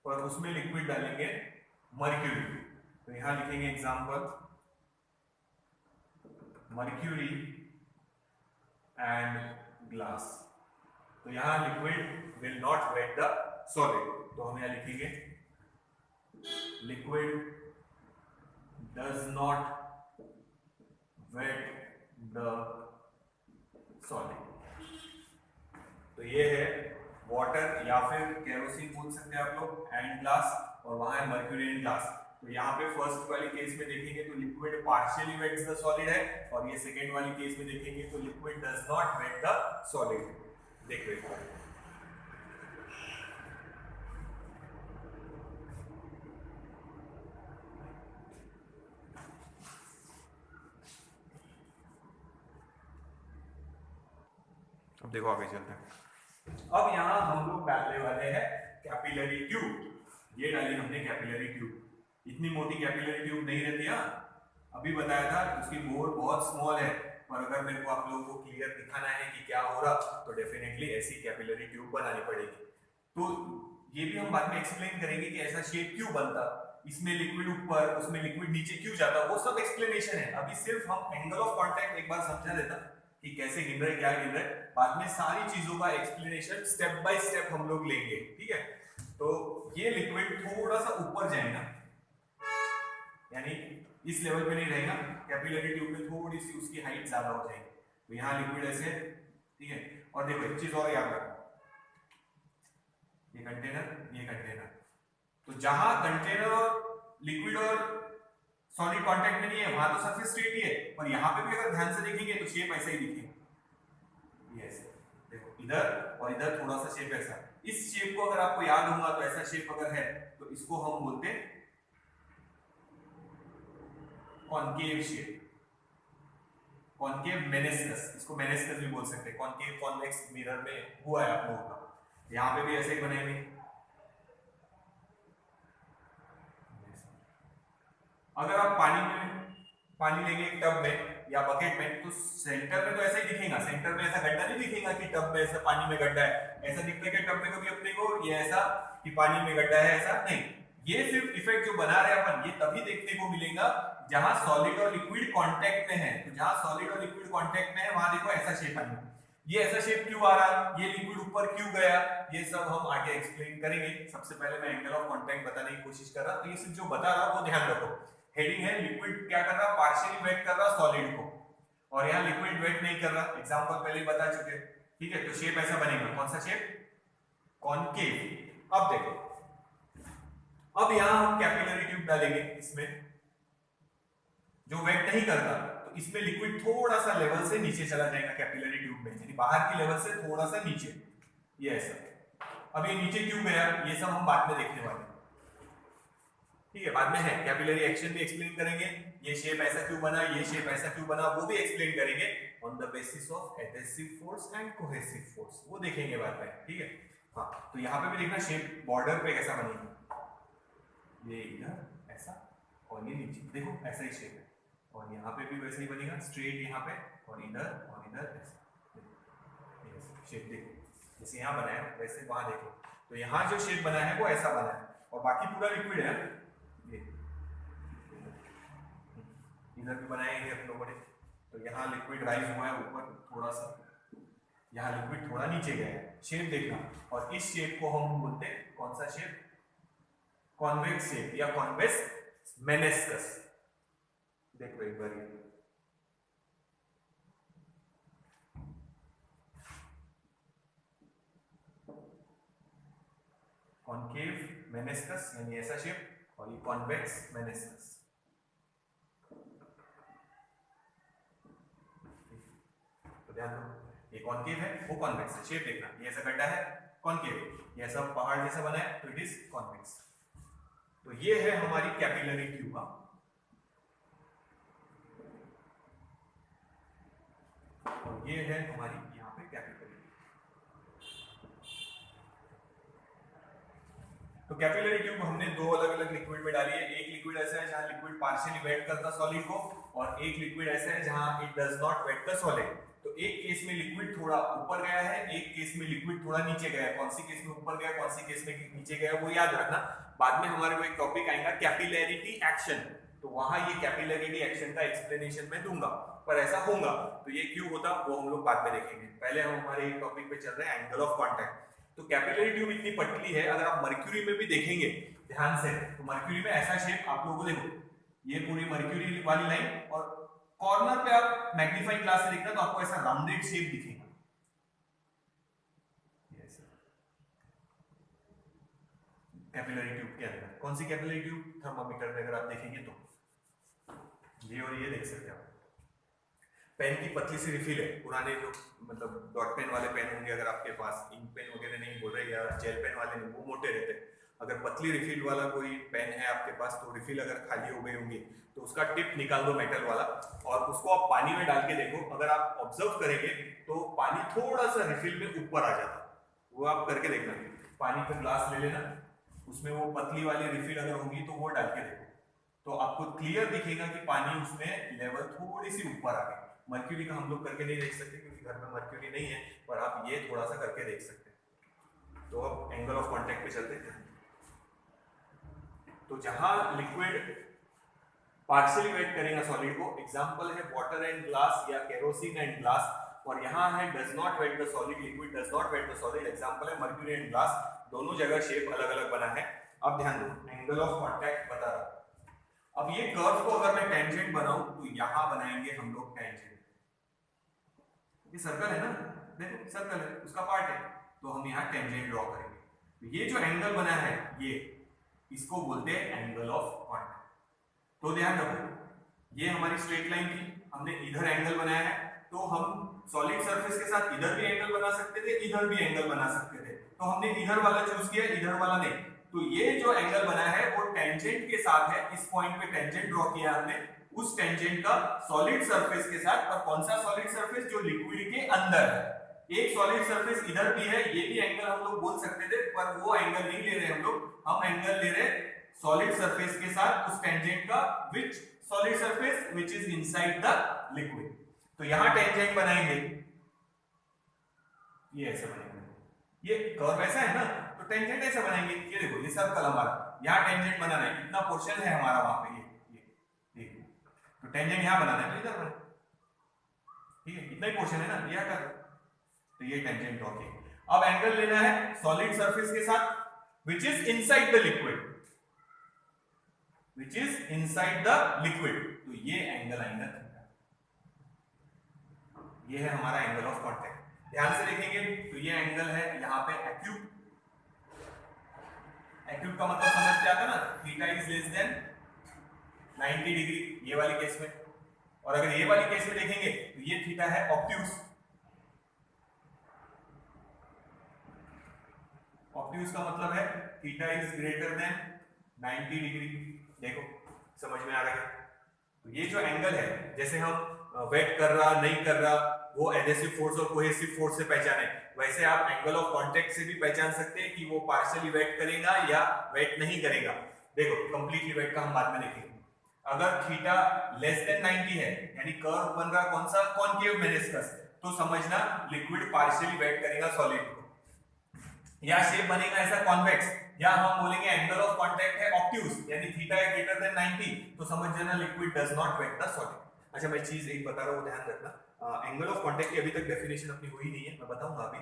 पर उसमें लिक्विड डालेंगे मर्क्यूरी. तो यहां लिखेंगे एग्जांपल मर्क्यूरी एंड ग्लास. तो यहां liquid will not wet the solid, तो हम यहां लिखेंगे liquid does not wet the solid. तो ये है वाटर या फिर केरोसिन बोल सकते हैं आप लोग, एंड ग्लास, और वहां है मर्क्यूरी एंड ग्लास. तो यहाँ पे फर्स्ट वाली केस में देखेंगे तो liquid partially wets the solid है, और ये सेकेंड वाली केस में देखेंगे तो liquid does not wet the solid. देखो एक बार, अब देखो आगे चलते हैं. अब यहाँ हम लोग डालने वाले हैं कैपिलरी ट्यूब. ये डाली हमने कैपिलरी ट्यूब. इतनी मोटी कैपिलरी ट्यूब नहीं रहती. अभी बताया था उसकी बोर बहुत स्मॉल है, पर अगर मेरे को आप लोगों को क्लियर दिखाना है कि क्या हो रहा, तो डेफिनेटली ऐसी कैपिलरी ट्यूब बनानी पड़ेगी. तो ये भी हम बाद में एक्सप्लेन करेंगे कि ऐसा शेप क्यों बनता, इसमें लिक्विड ऊपर उसमें लिक्विड नीचे क्यों जाता, वो सब एक्सप्लेनेशन है. अभी सिर्फ हम एंगल ऑफ कांटेक्ट एक बार समझा देता कि कैसे गिन रहे, क्या गिन रहे. बाद में सारी चीजों का एक्सप्लेनेशन स्टेप बाय स्टेप हम लोग लेंगे. ठीक है, तो ये लिक्विड थोड़ा सा ऊपर जाएगा, यानी इस लेवल पे नहीं रहेगा, कैपिलरी ट्यूब में थोड़ी सी उसकी हाइट ज्यादा हो जाएगी. तो यहाँ लिक्विड ऐसे, ठीक है. और देखो एक चीज और याद रखो, ये कंटेनर, तो जहां कंटेनर और लिक्विड और सॉलिड कांटेक्ट में नहीं है, वहां तो सरफेस स्ट्रेट ही है, पर यहाँ पे भी अगर ध्यान से देखेंगे तो शेप ऐसा ही दिखेगा. ये ऐसे देखो, इधर और इधर थोड़ा सा शेप ऐसा. इस शेप को अगर आपको याद होगा तो ऐसा शेप अगर है तो इसको हम बोलते हैं कॉनकेव शेप, कॉनकेव मेनिस्कस. इसको मेनिस्कस भी बोल सकते हैं. कॉनकेव कॉन्वेक्स मिरर में हुआ है आप लोगों का, यहाँ पे भी ऐसे ही बनेंगे. अगर आप पानी लेंगे एक टब में, या बकेट में, तो सेंटर में तो ऐसा ही दिखेगा, सेंटर में ऐसा गड्ढा नहीं दिखेगा कि टब में ऐसा पानी में गड्ढा है, ऐसा दिखता है कि टब में कभी अपने को ये ऐसा कि पानी में गड्ढा है, ऐसा नहीं। ये सिर्फ इफेक्ट जो बना रहे अपन ये तभी देखने को मिलेगा जहां सॉलिड और लिक्विड कांटेक्ट में है। तो जहां सॉलिड और लिक्विड कांटेक्ट में है वहां देखो ऐसा शेप आएगा। ये ऐसा शेप क्यों आ रहा, ये लिक्विड ऊपर क्यों गया, ये सब हम आगे एक्सप्लेन करेंगे। सबसे पहले मैं एंगल ऑफ कांटेक्ट बताने की कोशिश कर रहा, तो ये सिर्फ जो बता रहा वो ध्यान रखो। हेडिंग है लिक्विड क्या कर रहा, पार्शियली वेट कर रहा सॉलिड को, और यहाँ लिक्विड वेट नहीं कर रहा, एग्जांपल पहले ही बता चुके, ठीक है। तो शेप ऐसा बनेगा, कौन सा शेप, कॉनकेव। अब देखो, अब यहां हम कैपिलरी ट्यूब डालेंगे, इसमें जो वेट नहीं करता, तो इसमें लिक्विड थोड़ा सा लेवल से नीचे चला जाएगा कैपिलरी ट्यूब में, यानी बाहर की लेवल से थोड़ा सा नीचे, ये ऐसा। अब ये नीचे क्यों गया ये सब हम बाद में देखने वाले हैं, ठीक है, बाद में है। कैपिलरी एक्शन भी एक्सप्लेन करेंगे, ये शेप ऐसा क्यों बना, ये शेप ऐसा क्यों बना, वो भी एक्सप्लेन करेंगे on the basis of adhesive force and cohesive force, वो देखेंगे बाद में, ठीक है। हाँ, तो यहाँ पे भी देखना शेप बॉर्डर पे कैसा बनेगा, ये इधर ऐसा और ये नीचे, देखो ऐसा ही शेप है, और यहाँ पे भी वैसे ही बनेगा स्ट्रेट यहाँ पे, और इधर ऐसा शेप देखो, जैसे यहाँ बना है वैसे वहां देखो। तो यहाँ जो शेप बना है वो ऐसा बना है, और बाकी पूरा लिक्विड है, ये इधर भी बनाएंगे हम लोगों ने। तो यहाँ लिक्विड राइज हुआ है ऊपर थोड़ा सा, यहाँ लिक्विड थोड़ा नीचे गया है, शेप देखना। और इस शेप को हम बोलते हैं कौन सा शेप, कॉन्वेक्स शेप या कॉन्वेक्स मेनिस्कस। देखो एक बार, कॉन्केव मेनिस्कस यानी ऐसा शेप, और ये कॉन्वेक्स मेनिस्कस। तो ध्यान दो, ये कॉन्केव है वो कॉन्वेक्स है, शेप देखना, ये ऐसा गड्ढा है कॉन्केव, ये ऐसा पहाड़ जैसा बना है तो इट इज कॉन्वेक्स। तो ये है हमारी कैपिलरी ट्यूब, और ये है हमारी यहाँ पे कैपिलरी। तो कैपिलरी ट्यूब हमने दो अलग अलग लिक्विड में डाली है। एक लिक्विड ऐसा है जहां लिक्विड पार्शियली वेट करता सॉलिड को, और एक लिक्विड ऐसा है जहां it does not wet the solid. तो एक केस में लिक्विड थोड़ा ऊपर गया है, एक केस में लिक्विड थोड़ा नीचे गया है। कौन सी केस में ऊपर गया, कौन सी केस में नीचे गया, वो याद रखना। बाद में हमारे को एक टॉपिक आएगा कैपिलैरिटी एक्शन, तो वहां ये कैपिलैरिटी एक्शन का एक्सप्लेनेशन मैं दूंगा, पर ऐसा होगा तो ये क्यों होता वो हम लोग बाद में देखेंगे। पहले हम हमारे एक टॉपिक पे चल रहे हैं एंगल ऑफ कांटेक्ट। तो कैपिलरी ट्यूब इतनी पतली है, अगर आप मर्क्यूरी में भी देखेंगे ध्यान से, तो मर्क्यूरी में ऐसा शेप आप लोगों को देखो, ये पूरी मर्क्यूरी वाली लाइन, और कॉर्नर पे आप मैग्नीफाइंग ग्लास से देखना तो आपको ऐसा राउंडेड शेप दिखेगा। कैपिलरी ट्यूब के अंदर कौन सी कैपिलरी ट्यूब, थर्मामीटर में अगर आप देखेंगे तो ये और ये देख सकते हैं आप। पेन की पतली सी रिफिल है, पुराने जो मतलब डॉट पेन वाले पेन होंगे अगर आपके पास, इंक पेन वगैरह नहीं बोल रहे, या जेल पेन वाले नहीं, वो मोटे रहते हैं। अगर पतली रिफिल वाला कोई पेन है आपके पास, तो रिफिल अगर खाली हो गई होंगी तो उसका टिप निकाल दो मेटल वाला, और उसको आप पानी में डाल के देखो। अगर आप ऑब्जर्व करेंगे तो पानी थोड़ा सा रिफिल में ऊपर आ जाता, वो आप करके देखना। पानी का ग्लास ले लेना, उसमें वो पतली वाली रिफिल अगर होगी तो वो डाल के देखो, तो आपको क्लियर दिखेगा कि पानी उसमें लेवल थोड़ी सी ऊपर आ गई। मर्क्यूरी का हम लोग करके नहीं देख सकते क्योंकि घर में मर्क्यूरी नहीं है, पर आप ये थोड़ा सा करके देख सकते हैं। तो अब एंगल ऑफ कांटेक्ट पे चलते हैं। तो जहां लिक्विड पार्शियली वेट करेगा सॉलिड को, एग्जांपल है वाटर एंड ग्लास या केरोसिन एंड ग्लास, और यहाँ है does not wet the solid, liquid does not wet the solid, example है मर्क्यूरी एंड ग्लास। दोनों जगह शेप अलग अलग बना है। अब ध्यान दो, एंगल ऑफ कांटेक्ट बता रहा। अब ये कर्व को अगर मैं टेंजेंट बनाऊं तो यहां बनाएंगे हम लोग टेंजेंट। ये सर्कल है ना, देखो सर्कल है, उसका पार्ट है, तो हम यहाँ टेंजेंट ड्रॉ करेंगे। तो ये जो एंगल बना है ये, इसको बोलते हैं एंगल ऑफ कांटेक्ट। तो ध्यान रखो, ये हमारी स्ट्रेट लाइन थी, हमने इधर एंगल बनाया है, तो हम सॉलिड सरफेस के साथ इधर भी एंगल बना सकते थे, इधर भी एंगल बना सकते थे, तो हमने इधर वाला चूज किया, इधर वाला नहीं। तो ये जो एंगल बना है वो टेंजेंट के साथ है, इस पॉइंट पे टेंजेंट ड्रॉ किया हमने, उस टेंजेंट का सॉलिड सरफेस के साथ। और कौन सा सॉलिड सरफेस, जो लिक्विड के अंदर है। एक सॉलिड सरफेस इधर भी है, ये भी एंगल हम लोग बोल सकते थे, पर वो एंगल नहीं ले रहे हम लोग, हम एंगल ले रहे सॉलिड सरफेस के साथ उस टेंजेंट का विच solid surface which is inside the liquid. तो यहां टेंजेंट बनाएंगे, ये ऐसे बनेंगे, ये कर्व ऐसा है ना, तो टेंजेंट ऐसा बनाएंगे। ये देखो ये सर्कल हमारा, यहाँ टेंजेंट बनाना है, इतना पोर्शन है हमारा वहां पे, ये तो टेंजेंट यहाँ बनाना है तो इधर बने, ठीक है, इतना ही पोर्शन है ना, यह कर, तो ये टेंजेंट ड्रॉ किया। अब एंगल लेना है सॉलिड सरफेस के साथ विच is inside the liquid, which is inside the liquid, तो ये एंगल आएगा थीटा, ये है हमारा एंगल ऑफ कांटेक्ट। ध्यान से देखेंगे तो ये एंगल है यहाँ पे एक्यूट, एक्यूट का मतलब समझ क्या था ना, theta is less than 90 degree, ये वाली केस में। और अगर ये वाली केस में देखेंगे तो ये थीटा है ऑब्ट्यूज, ऑब्ट्यूज का मतलब है theta is greater than 90 degree. देखो समझ में आ रहा है, तो ये जो एंगल है, जैसे हम वेट कर रहा नहीं कर रहा वो एडहेसिव फोर्स और कोहेसिव फोर्स से पहचाने, वैसे आप एंगल ऑफ कांटेक्ट से भी पहचान सकते हैं कि वो पार्शियली वेट करेगा या वेट नहीं करेगा। देखो कंप्लीटली वेट का हम बाद में देखेंगे। अगर थीटा लेस देन 90 है, यानी कर्व बन रहा कौन सा, कॉनकेव मेनिस्कस, तो समझना लिक्विड पार्शियली वेट करेगा सॉलिड को, या शेप बनेगा ऐसा कॉन्वेक्स, या हम बोलेंगे एंगल ऑफ कांटेक्ट है ऑब्ट्यूज, यानी थीटा है ग्रेटर देन 90, तो समझ जाना liquid does not wet the solid. अच्छा मैं चीज एक बता रहा हूं, ध्यान रखना, एंगल ऑफ कांटेक्ट की अभी तक डेफिनेशन अपनी हुई नहीं है, मैं बताऊंगा अभी।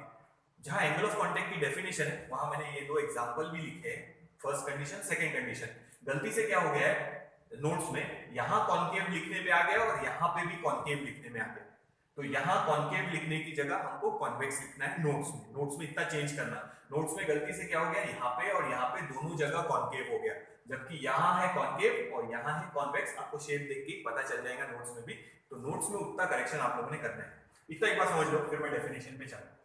जहां एंगल ऑफ कांटेक्ट की डेफिनेशन है वहां मैंने ये दो एग्जांपल भी लिखे हैं, फर्स्ट कंडीशन सेकंड कंडीशन। गलती से क्या हो गया है नोट्स में, यहां कॉनकेव लिखने पे आ गया और यहां पे भी कॉनकेव लिखने में आ गया, तो यहां कॉनकेव लिखने की जगह हमको कॉन्वेक्स लिखना है नोट्स में, नोट्स में इतना चेंज करना। नोट्स में गलती से क्या हो गया, यहाँ पे और यहाँ पे दोनों जगह कॉनकेव हो गया, जबकि यहाँ है कॉनकेव और यहाँ है कॉन्वेक्स, आपको शेप देख के पता चल जाएगा नोट्स में भी। तो नोट्स में उतना करेक्शन आप लोगों ने करना है, इतना एक बार समझ लो, फिर मैं डेफिनेशन पे चलूं।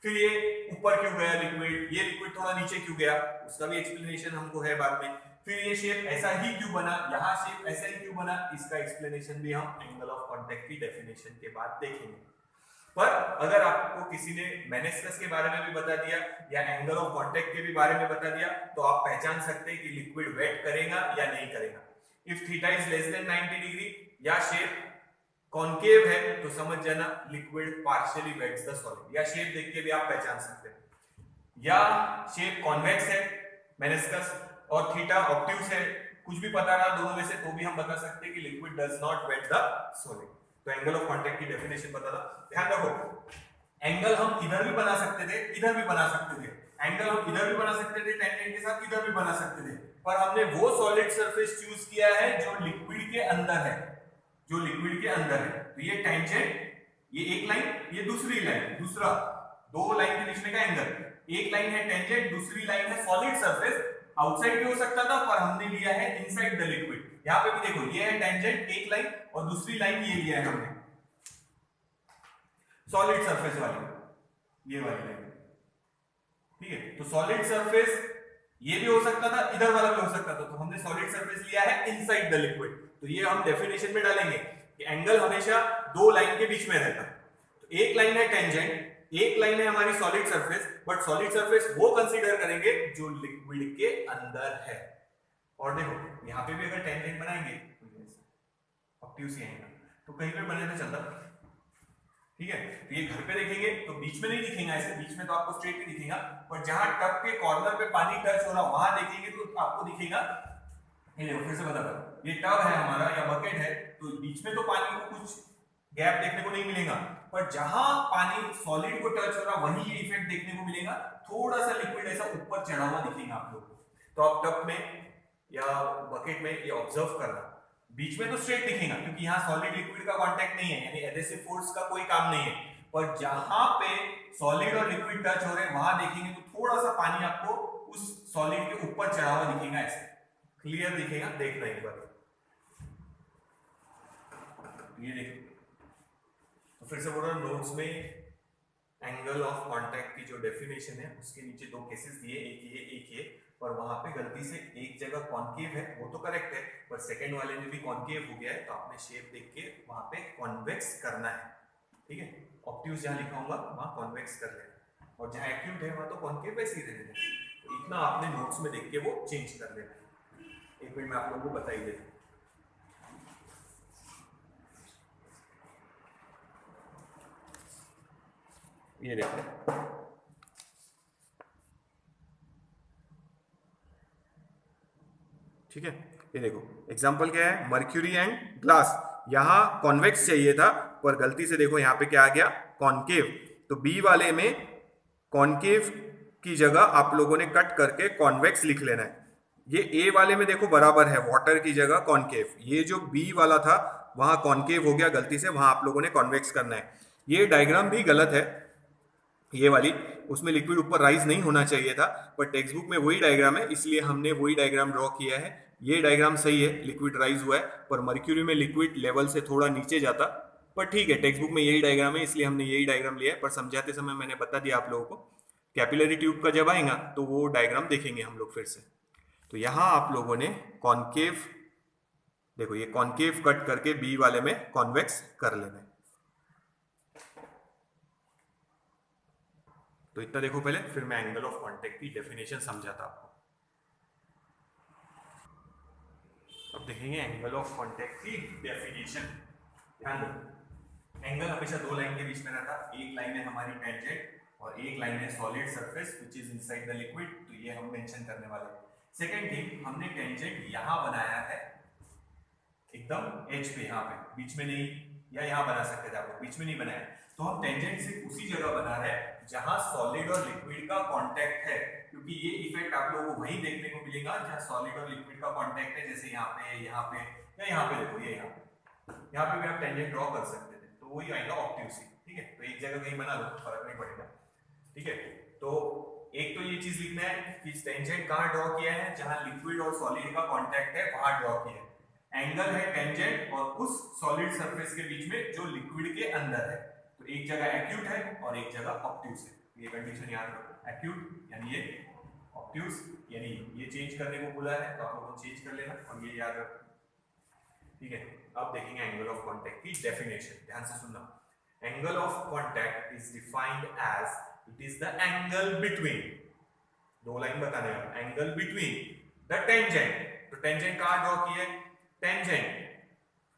फिर ये ऊपर क्यों गया लिक्विड, ये लिक्विड थोड़ा नीचे क्यों गया, उसका भी एक्सप्लेनेशन हमको है बाद में। फिर ये शेप ऐसा ही क्यों बना, यहाँ शेप ऐसा ही क्यों बना, इसका एक्सप्लेनेशन भी हम एंगल ऑफ कांटेक्ट की डेफिनेशन के बाद देखेंगे। पर अगर आपको किसी ने मेनिस्कस के बारे में भी बता दिया या एंगल ऑफ कांटेक्ट के भी बारे में बता दिया, तो आप पहचान सकते हैं कि लिक्विड वेट करेगा या नहीं करेगा। If theta is less than 90 degree या शेप कॉनकेव है, तो समझ जाना liquid partially wets the solid, या शेप देख के भी आप पहचान सकते हैं। या शेप कॉन्वेक्स है मेनिस्कस और थीटा ऑब्ट्यूज है, कुछ भी पता रहा दोनों में से, तो भी हम बता सकते हैं कि liquid does not wet the solid. तो एंगल ऑफ कांटेक्ट की डेफिनेशन बता था। ध्यान रखो, एंगल हम इधर भी बना सकते थे, इधर भी बना सकते थे, एंगल हम इधर भी बना सकते थे टेंजेंट के साथ, इधर भी बना सकते थे, पर हमने वो सॉलिड सरफेस चूज किया है जो लिक्विड के अंदर है, जो लिक्विड के अंदर है। तो ये टेंजेंट, ये एक लाइन, ये दूसरी लाइन, दूसरा दो लाइन के बीच में का एंगल, एक लाइन है टेंजेंट, दूसरी लाइन है सॉलिड सरफेस। आउटसाइड भी हो सकता था पर हमने लिया है इनसाइड द लिक्विड। यहां पे भी देखो ये है टेंजेंट एक लाइन और दूसरी लाइन ये लिया है हमने सॉलिड सरफेस वाली, ये वाली लाइन, ठीक है। तो सॉलिड सरफेस ये भी हो सकता था, इधर वाला भी हो सकता था, तो हमने सॉलिड सरफेस लिया है इनसाइड द लिक्विड। तो ये हम डेफिनेशन में डालेंगे कि एंगल हमेशा दो लाइन के बीच में रहता है। तो एक लाइन है टेंजेंट, एक लाइन है हमारी solid surface, but solid surface वो कंसीडर करेंगे जो लिक्विड के अंदर है। और देखो यहाँ पे भी अगर टेंजेंट बनाएंगे ऑब्ट्यूज ही आएगा, तो कहीं पे बने तो चलता, ठीक है। तो ये घर पे देखेंगे तो बीच में नहीं दिखेगा ऐसे, बीच में तो आपको स्ट्रेट नहीं दिखेगा, पर जहां टब के कॉर्नर पे पानी टच हो रहा वहां देखेंगे तो आपको दिखेगा। ये देखो फिर से बता रहा हूं, ये टब है हमारा या बकेट है, तो बीच में तो पानी को कुछ गैप देखने को नहीं मिलेगा, पर जहां पानी सॉलिड को टच हो रहा वहीं ये इफेक्ट देखने को मिलेगा, थोड़ा सा लिक्विड ऐसा ऊपर चढ़ा हुआ दिखेगा आप लोगों को। तो आप टब में या बकेट में ये ऑब्जर्व करना, बीच में तो स्ट्रेट दिखेगा क्योंकि यहाँ सॉलिड लिक्विड का कांटेक्ट नहीं है, यानी एडहेसिव फोर्स का कोई काम नहीं है, पर जहां पे सॉलिड और लिक्विड टच हो रहे हैं वहां देखेंगे तो थोड़ा सा पानी आपको उस सॉलिड के ऊपर चढ़ा हुआ दिखेगा, ऐसे क्लियर दिखेगा, देखना एक बार। ये देखो, तो फिर से बोल रहा हूं, नोट्स में एंगल ऑफ कांटेक्ट की जो डेफिनेशन है उसके नीचे दो केसेस दिए, एक ये, पर वहां पे गलती से एक जगह कॉनकेव है, वो तो करेक्ट है, पर सेकंड वाले में भी कॉनकेव हो गया है, तो आपने शेप देख के वहां पे कॉन्वेक्स करना है, ठीक है। ऑब्ट्यूज जहां लिखा होगा वहां कॉन्वेक्स कर लेना, और जहां एक्यूट है वहां तो कॉनकेव वैसे ही रहने देना। तो इतना आपने नोट्स में देख के वो चेंज कर लेना। एक मिनट में आप लोगों को बता ही देता हूं। ये देखो, ठीक है, ये देखो एग्जांपल क्या है, मर्क्यूरी एंड ग्लास। यहां कॉन्वेक्स चाहिए था पर गलती से देखो यहाँ पे क्या आ गया, कॉनकेव। तो बी वाले में कॉनकेव की जगह आप लोगों ने कट करके कॉन्वेक्स लिख लेना है। ये ए वाले में देखो बराबर है, वाटर की जगह कॉनकेव। ये जो बी वाला था वहां कॉनकेव हो गया गलती से, वहां आप लोगों ने कॉन्वेक्स करना है। ये डायग्राम भी गलत है, ये वाली, उसमें लिक्विड ऊपर राइज नहीं होना चाहिए था, पर टेक्स्ट बुक में वही डायग्राम है इसलिए हमने वही डायग्राम ड्रॉ किया है। ये डायग्राम सही है, लिक्विड राइज हुआ है, पर मर्क्यूरी में लिक्विड लेवल से थोड़ा नीचे जाता। पर ठीक है, टेक्स्ट बुक में यही डायग्राम है इसलिए हमने यही डायग्राम लिया है, पर समझाते समय मैंने बता दिया आप लोगों को। कैपिलरी ट्यूब का जब आएगा तो वो डायग्राम देखेंगे हम लोग फिर से। तो यहां आप लोगों ने कॉनकेव, देखो ये कॉनकेव कट करके बी वाले में कॉन्वेक्स कर लेना है। तो इतना देखो पहले, फिर मैं एंगल ऑफ कांटेक्ट की डेफिनेशन समझाता आपको। अब देखेंगे एंगल ऑफ कांटेक्ट की डेफिनेशन। ध्यान दो, एंगल हमेशा दो लाइन के बीच में रहता। एक लाइन है हमारी टेंजेंट और एक लाइन है solid surface which is inside the liquid, तो ये हम मेंशन करने वाले हैं। सेकंड थिंग, हमने टेंजेंट यहां बनाया है एकदम एज पे, यहाँ पे बीच में नहीं, या यहाँ बना सकते थे आप लोग, बीच में नहीं बनाया। तो हम टेंजेंट सिर्फ उसी जगह बना रहे हैं जहां सॉलिड और लिक्विड का कांटेक्ट है, क्योंकि ये इफेक्ट आप लोगों को वहीं देखने को मिलेगा जहां सॉलिड और लिक्विड का कांटेक्ट है। जैसे यहाँ पे या यहाँ पे देखो, ये यहाँ पे भी आप टेंजेंट ड्रॉ कर सकते थे, तो वही आएगा ऑब्ट्यूसी। ठीक है, तो एक जगह कहीं बना लो, फर्क नहीं पड़ेगा। ठीक है, तो एक तो ये चीज लिखना है कि टेंजेंट कहां ड्रॉ किया है, जहां लिक्विड और सॉलिड का कांटेक्ट है वहां ड्रॉ किया है। एंगल है टेंजेंट और उस सॉलिड सरफेस के बीच में जो लिक्विड के अंदर है। तो एक जगह एक्यूट है और एक जगह ऑब्ट्यूस है, ये कंडीशन याद रखो। एक्यूट यानी ये, ऑब्ट्यूस यानी ये चेंज करने को बोला है तो आप लोग चेंज कर लेना और ये याद रखो। ठीक है, अब देखेंगे एंगल ऑफ कांटेक्ट की डेफिनेशन, ध्यान से सुनना। Angle of contact is defined as it is the angle between, दो लाइन बताने हैं, एंगल बिटवीन द टेंजेंट। तो टेंजेंट कहां ड्रॉ किया है, tangent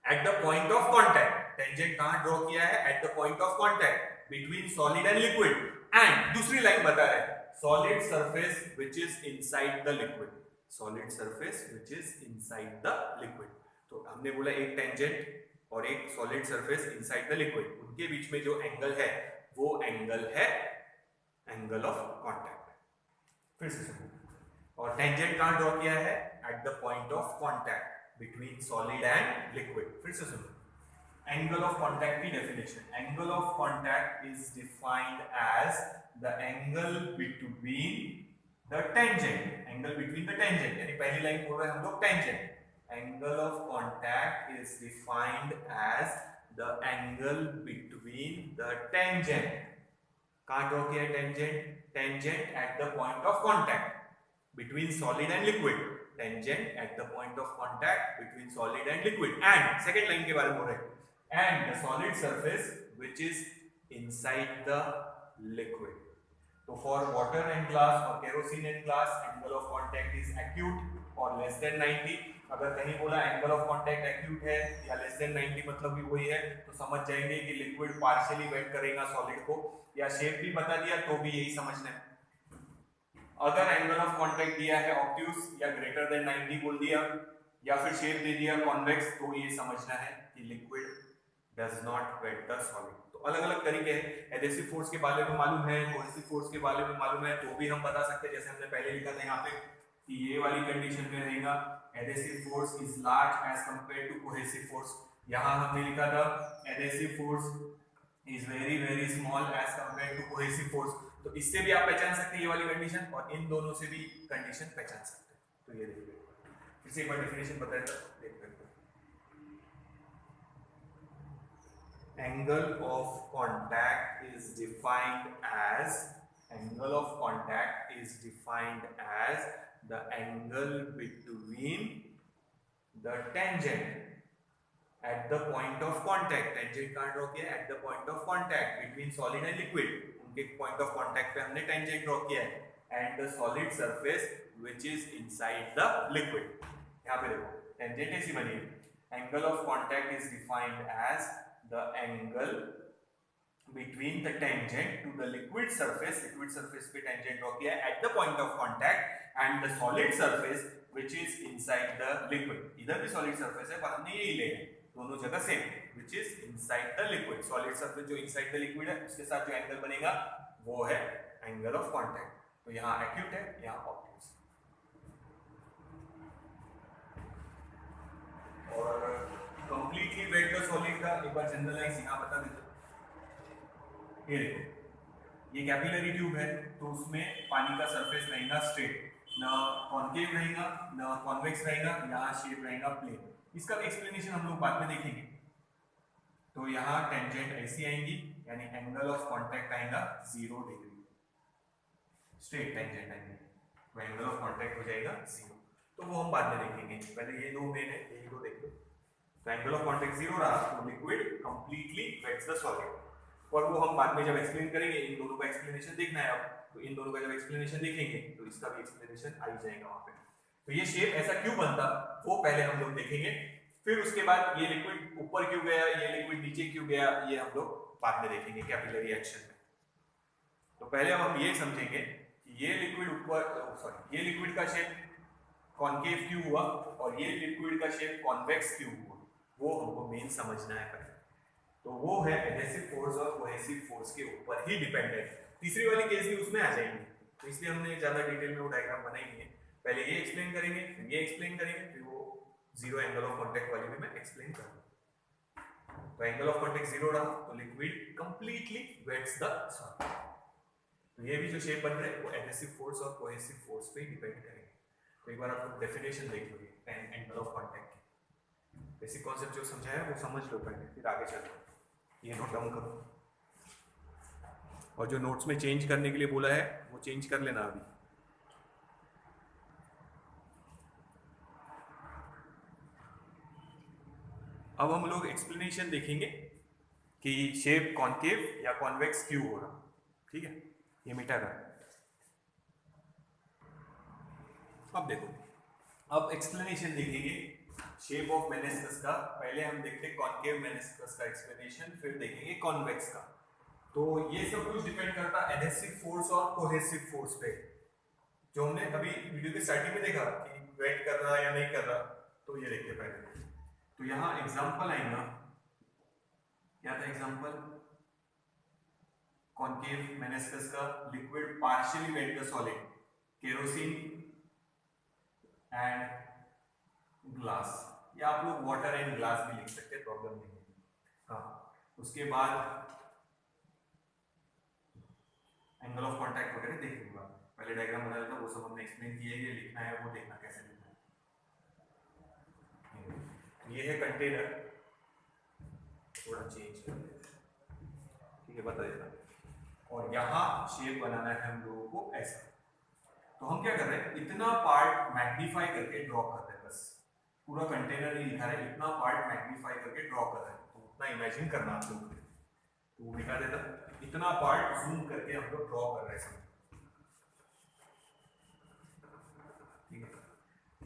at the point of contact. Tangent कहां ड्रॉ किया है, at the point of contact between solid and liquid. And दूसरी लाइन बता रहे हैं, solid surface which is inside the liquid, solid surface which is inside the liquid. तो हमने बोला एक टेंजेंट और एक solid surface inside the liquid, उनके बीच में जो एंगल है वो एंगल है एंगल ऑफ कांटेक्ट। फिर से सुनो, और टेंजेंट कहां ड्रॉ किया है, at the point of contact between solid and liquid. फिर से सुनो, एंगल ऑफ कांटेक्ट की definition, angle of contact is defined as the angle between the tangent, angle between the tangent, यानी पहली लाइन बोल रहे हैं हम लोग tangent. Angle of contact is defined as the angle between the tangent. कहां ड्रॉ किया है tangent, tangent at the point of contact between solid and liquid, tangent at the point of contact between solid and liquid, and second line के बारे में बोल रहे हैं, and the solid surface which is inside the liquid. तो for water and glass or kerosene and glass, angle of contact is acute or less than 90. अगर कहीं बोला एंगल ऑफ कांटेक्ट एक्यूट है या लेस देन 90 मतलब भी वही है, तो समझ जाएंगे कि लिक्विड पार्शियली वेट करेगा सॉलिड को, या शेप भी बता दिया तो भी यही समझना है। अगर एंगल ऑफ कांटेक्ट दिया है ऑब्ट्यूस या ग्रेटर देन 90 बोल दिया, या फिर शेप दे दिया कॉन्वेक्स, तो ये समझना है कि liquid does not wet the solid. तो अलग अलग तरीके हैं, एडेसिव फोर्स के बारे में मालूम है, कोहेसिव फोर्स के बारे में मालूम है, तो भी हम बता सकते हैं। जैसे हमने पहले लिखा था यहाँ पे कि ये वाली कंडीशन में रहेगा adhesive force is large as compared to cohesive force. यहाँ हमने लिखा था adhesive force is very very small as compared to cohesive force. तो इससे भी आप पहचान सकते हैं ये वाली कंडीशन, और इन दोनों से भी कंडीशन पहचान सकते हैं। तो ये देखिए, फिर से एक बार डेफिनेशन बताया था, देखते हैं। Angle of contact is defined as, angle of contact is defined as the angle between the tangent at the point of contact। Tangent कहां ड्रॉ किया है, at the point of contact between solid and liquid, उनके पॉइंट ऑफ कांटेक्ट पे हमने टेंजेंट ड्रॉ किया है, and the solid surface which is inside the liquid। यहाँ पे देखो टेंजेंट ऐसी बनी है, angle of contact is defined as the angle between the tangent to the liquid surface पे टेंजेंट ड्रॉ किया है at the point of contact and the solid surface which is inside the liquid. इधर भी सॉलिड सरफेस है पर हमने यही ले है, दोनों जगह same, which is inside the liquid. Solid surface जो इनसाइड द लिक्विड है उसके साथ जो एंगल बनेगा वो है एंगल ऑफ कॉन्टैक्ट। तो यहाँ एक्यूट है, यहाँ ऑब्ट्यूज। और कंप्लीटली वेट द सॉलिड का एक बार जनरलाइज यहाँ बता देते। ये देखो ये कैपिलरी ट्यूब है तो उसमें पानी का सरफेस रहेगा स्ट्रेट, ना कॉन्केव रहेगा ना कॉन्वेक्स रहेगा, यहाँ शेप रहेगा प्लेन। इसका भी एक्सप्लेनेशन हम लोग बाद में देखेंगे। तो यहाँ टेंजेंट ऐसी आएंगी यानी एंगल ऑफ कॉन्टैक्ट आएगा 0 डिग्री, स्ट्रेट टेंजेंट आएंगे तो एंगल ऑफ कॉन्टैक्ट हो जाएगा 0। तो वो हम बाद में देखेंगे, पहले ये दो मेन है, यही दो देख लो। तो एंगल ऑफ कॉन्टैक्ट 0 रहा तो liquid completely wets the solid, और वो हम बाद में जब एक्सप्लेन करेंगे, इन दोनों का एक्सप्लेनेशन देखना है अब, तो इन दोनों का जब एक्सप्लेनेशन देखेंगे तो इसका भी एक्सप्लेनेशन आ ही जाएगा वहां पे। तो ये शेप ऐसा क्यों बनता वो पहले हम लोग देखेंगे, फिर उसके बाद ये लिक्विड ऊपर क्यों गया, ये लिक्विड नीचे क्यों गया, ये हम लोग बाद में देखेंगे कैपिलरी एक्शन में। तो पहले हम ये समझेंगे कि ये लिक्विड ऊपर, सॉरी, ये लिक्विड का शेप कॉन्केव क्यों हुआ और ये लिक्विड का शेप कॉन्वेक्स क्यों हुआ, वो हमको मेन समझना है पहले। तो वो है एडहेसिव फोर्स और कोहेसिव फोर्स के ऊपर ही डिपेंडेंट। तीसरी वाली केस भी उसमें आ जाएंगी, तो इसलिए हमने ज्यादा डिटेल में वो डायग्राम बनाई नहीं है। पहले ये एक्सप्लेन करेंगे, फिर ये एक्सप्लेन करेंगे, फिर वो 0 एंगल ऑफ कॉन्टैक्ट वाली भी मैं एक्सप्लेन करूंगा। तो एंगल ऑफ कॉन्टैक्ट 0 रहा तो liquid completely wets the solid. तो ये भी जो शेप बन रहा है वो एडहेसिव फोर्स और कोहेसिव फोर्स पे डिपेंड करेंगे। तो एक बार आप डेफिनेशन देख लो एंगल ऑफ कॉन्टैक्ट की, बेसिक कॉन्सेप्ट जो समझाया वो समझ लो पहले, फिर आगे चलो। ये नोट डाउन करो और जो नोट्स में चेंज करने के लिए बोला है वो चेंज कर लेना अभी। अब हम लोग एक्सप्लेनेशन देखेंगे कि शेप कॉन्केव या कॉन्वेक्स क्यों हो रहा, ठीक है, ये मिटा रहा। अब देखो, अब एक्सप्लेनेशन देखेंगे शेप ऑफ मेनिस्कस का। पहले हम देखते हैं कॉन्केव मेनिस्कस का एक्सप्लेनेशन, फिर देखेंगे कॉन्वेक्स का। तो ये सब कुछ डिपेंड करता है एडहेसिव फोर्स और कोहेसिव फोर्स पे, जो हमने अभी वीडियो के स्टार्टिंग में देखा कि वेट कर रहा है या नहीं कर रहा। तो ये देखते पहले, तो यहाँ एग्जांपल आएगा, क्या था एग्जांपल, कॉन्केव मेनिस्कस का, liquid partially wet the solid, kerosene and glass, या आप लोग वाटर एंड ग्लास भी लिख सकते हैं, प्रॉब्लम नहीं है। हाँ, उसके बाद एंगल ऑफ कॉन्टैक्ट वगैरह देखेंगे, पहले डायग्राम बना लेता, वो सब हमने एक्सप्लेन किया है। ये लिखना है वो देखना कैसे लिखना है। ये है कंटेनर, थोड़ा चेंज कर देते हैं, ठीक है, बता देता। और यहाँ शेप बनाना है हम लोगों को ऐसा। तो हम क्या कर रहे हैं, इतना पार्ट मैग्नीफाई करके ड्रॉ कर रहे हैं, बस पूरा कंटेनर नहीं लिखा है, इतना पार्ट मैग्नीफाई करके ड्रॉ कर रहे हैं। तो उतना इमेजिन करना आप लोग, तो वो लिखा देता, इतना पार्ट जूम करके हम लोग ड्रॉ कर रहे हैं, ठीक है।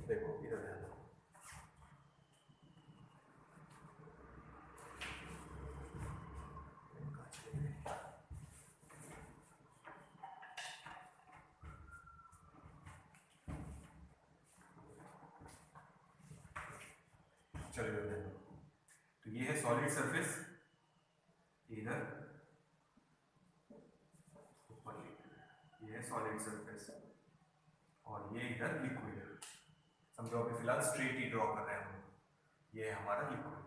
देखो इधर ध्यान दो, चलो इधर ध्यान दो। तो ये है सॉलिड सरफेस, इधर ऊपर ये है सॉलिड सरफेस और ये इधर लिक्विड है। समझो अभी फिलहाल स्ट्रेट ही ड्रॉ कर रहे हैं हम, ये है हमारा लिक्विड।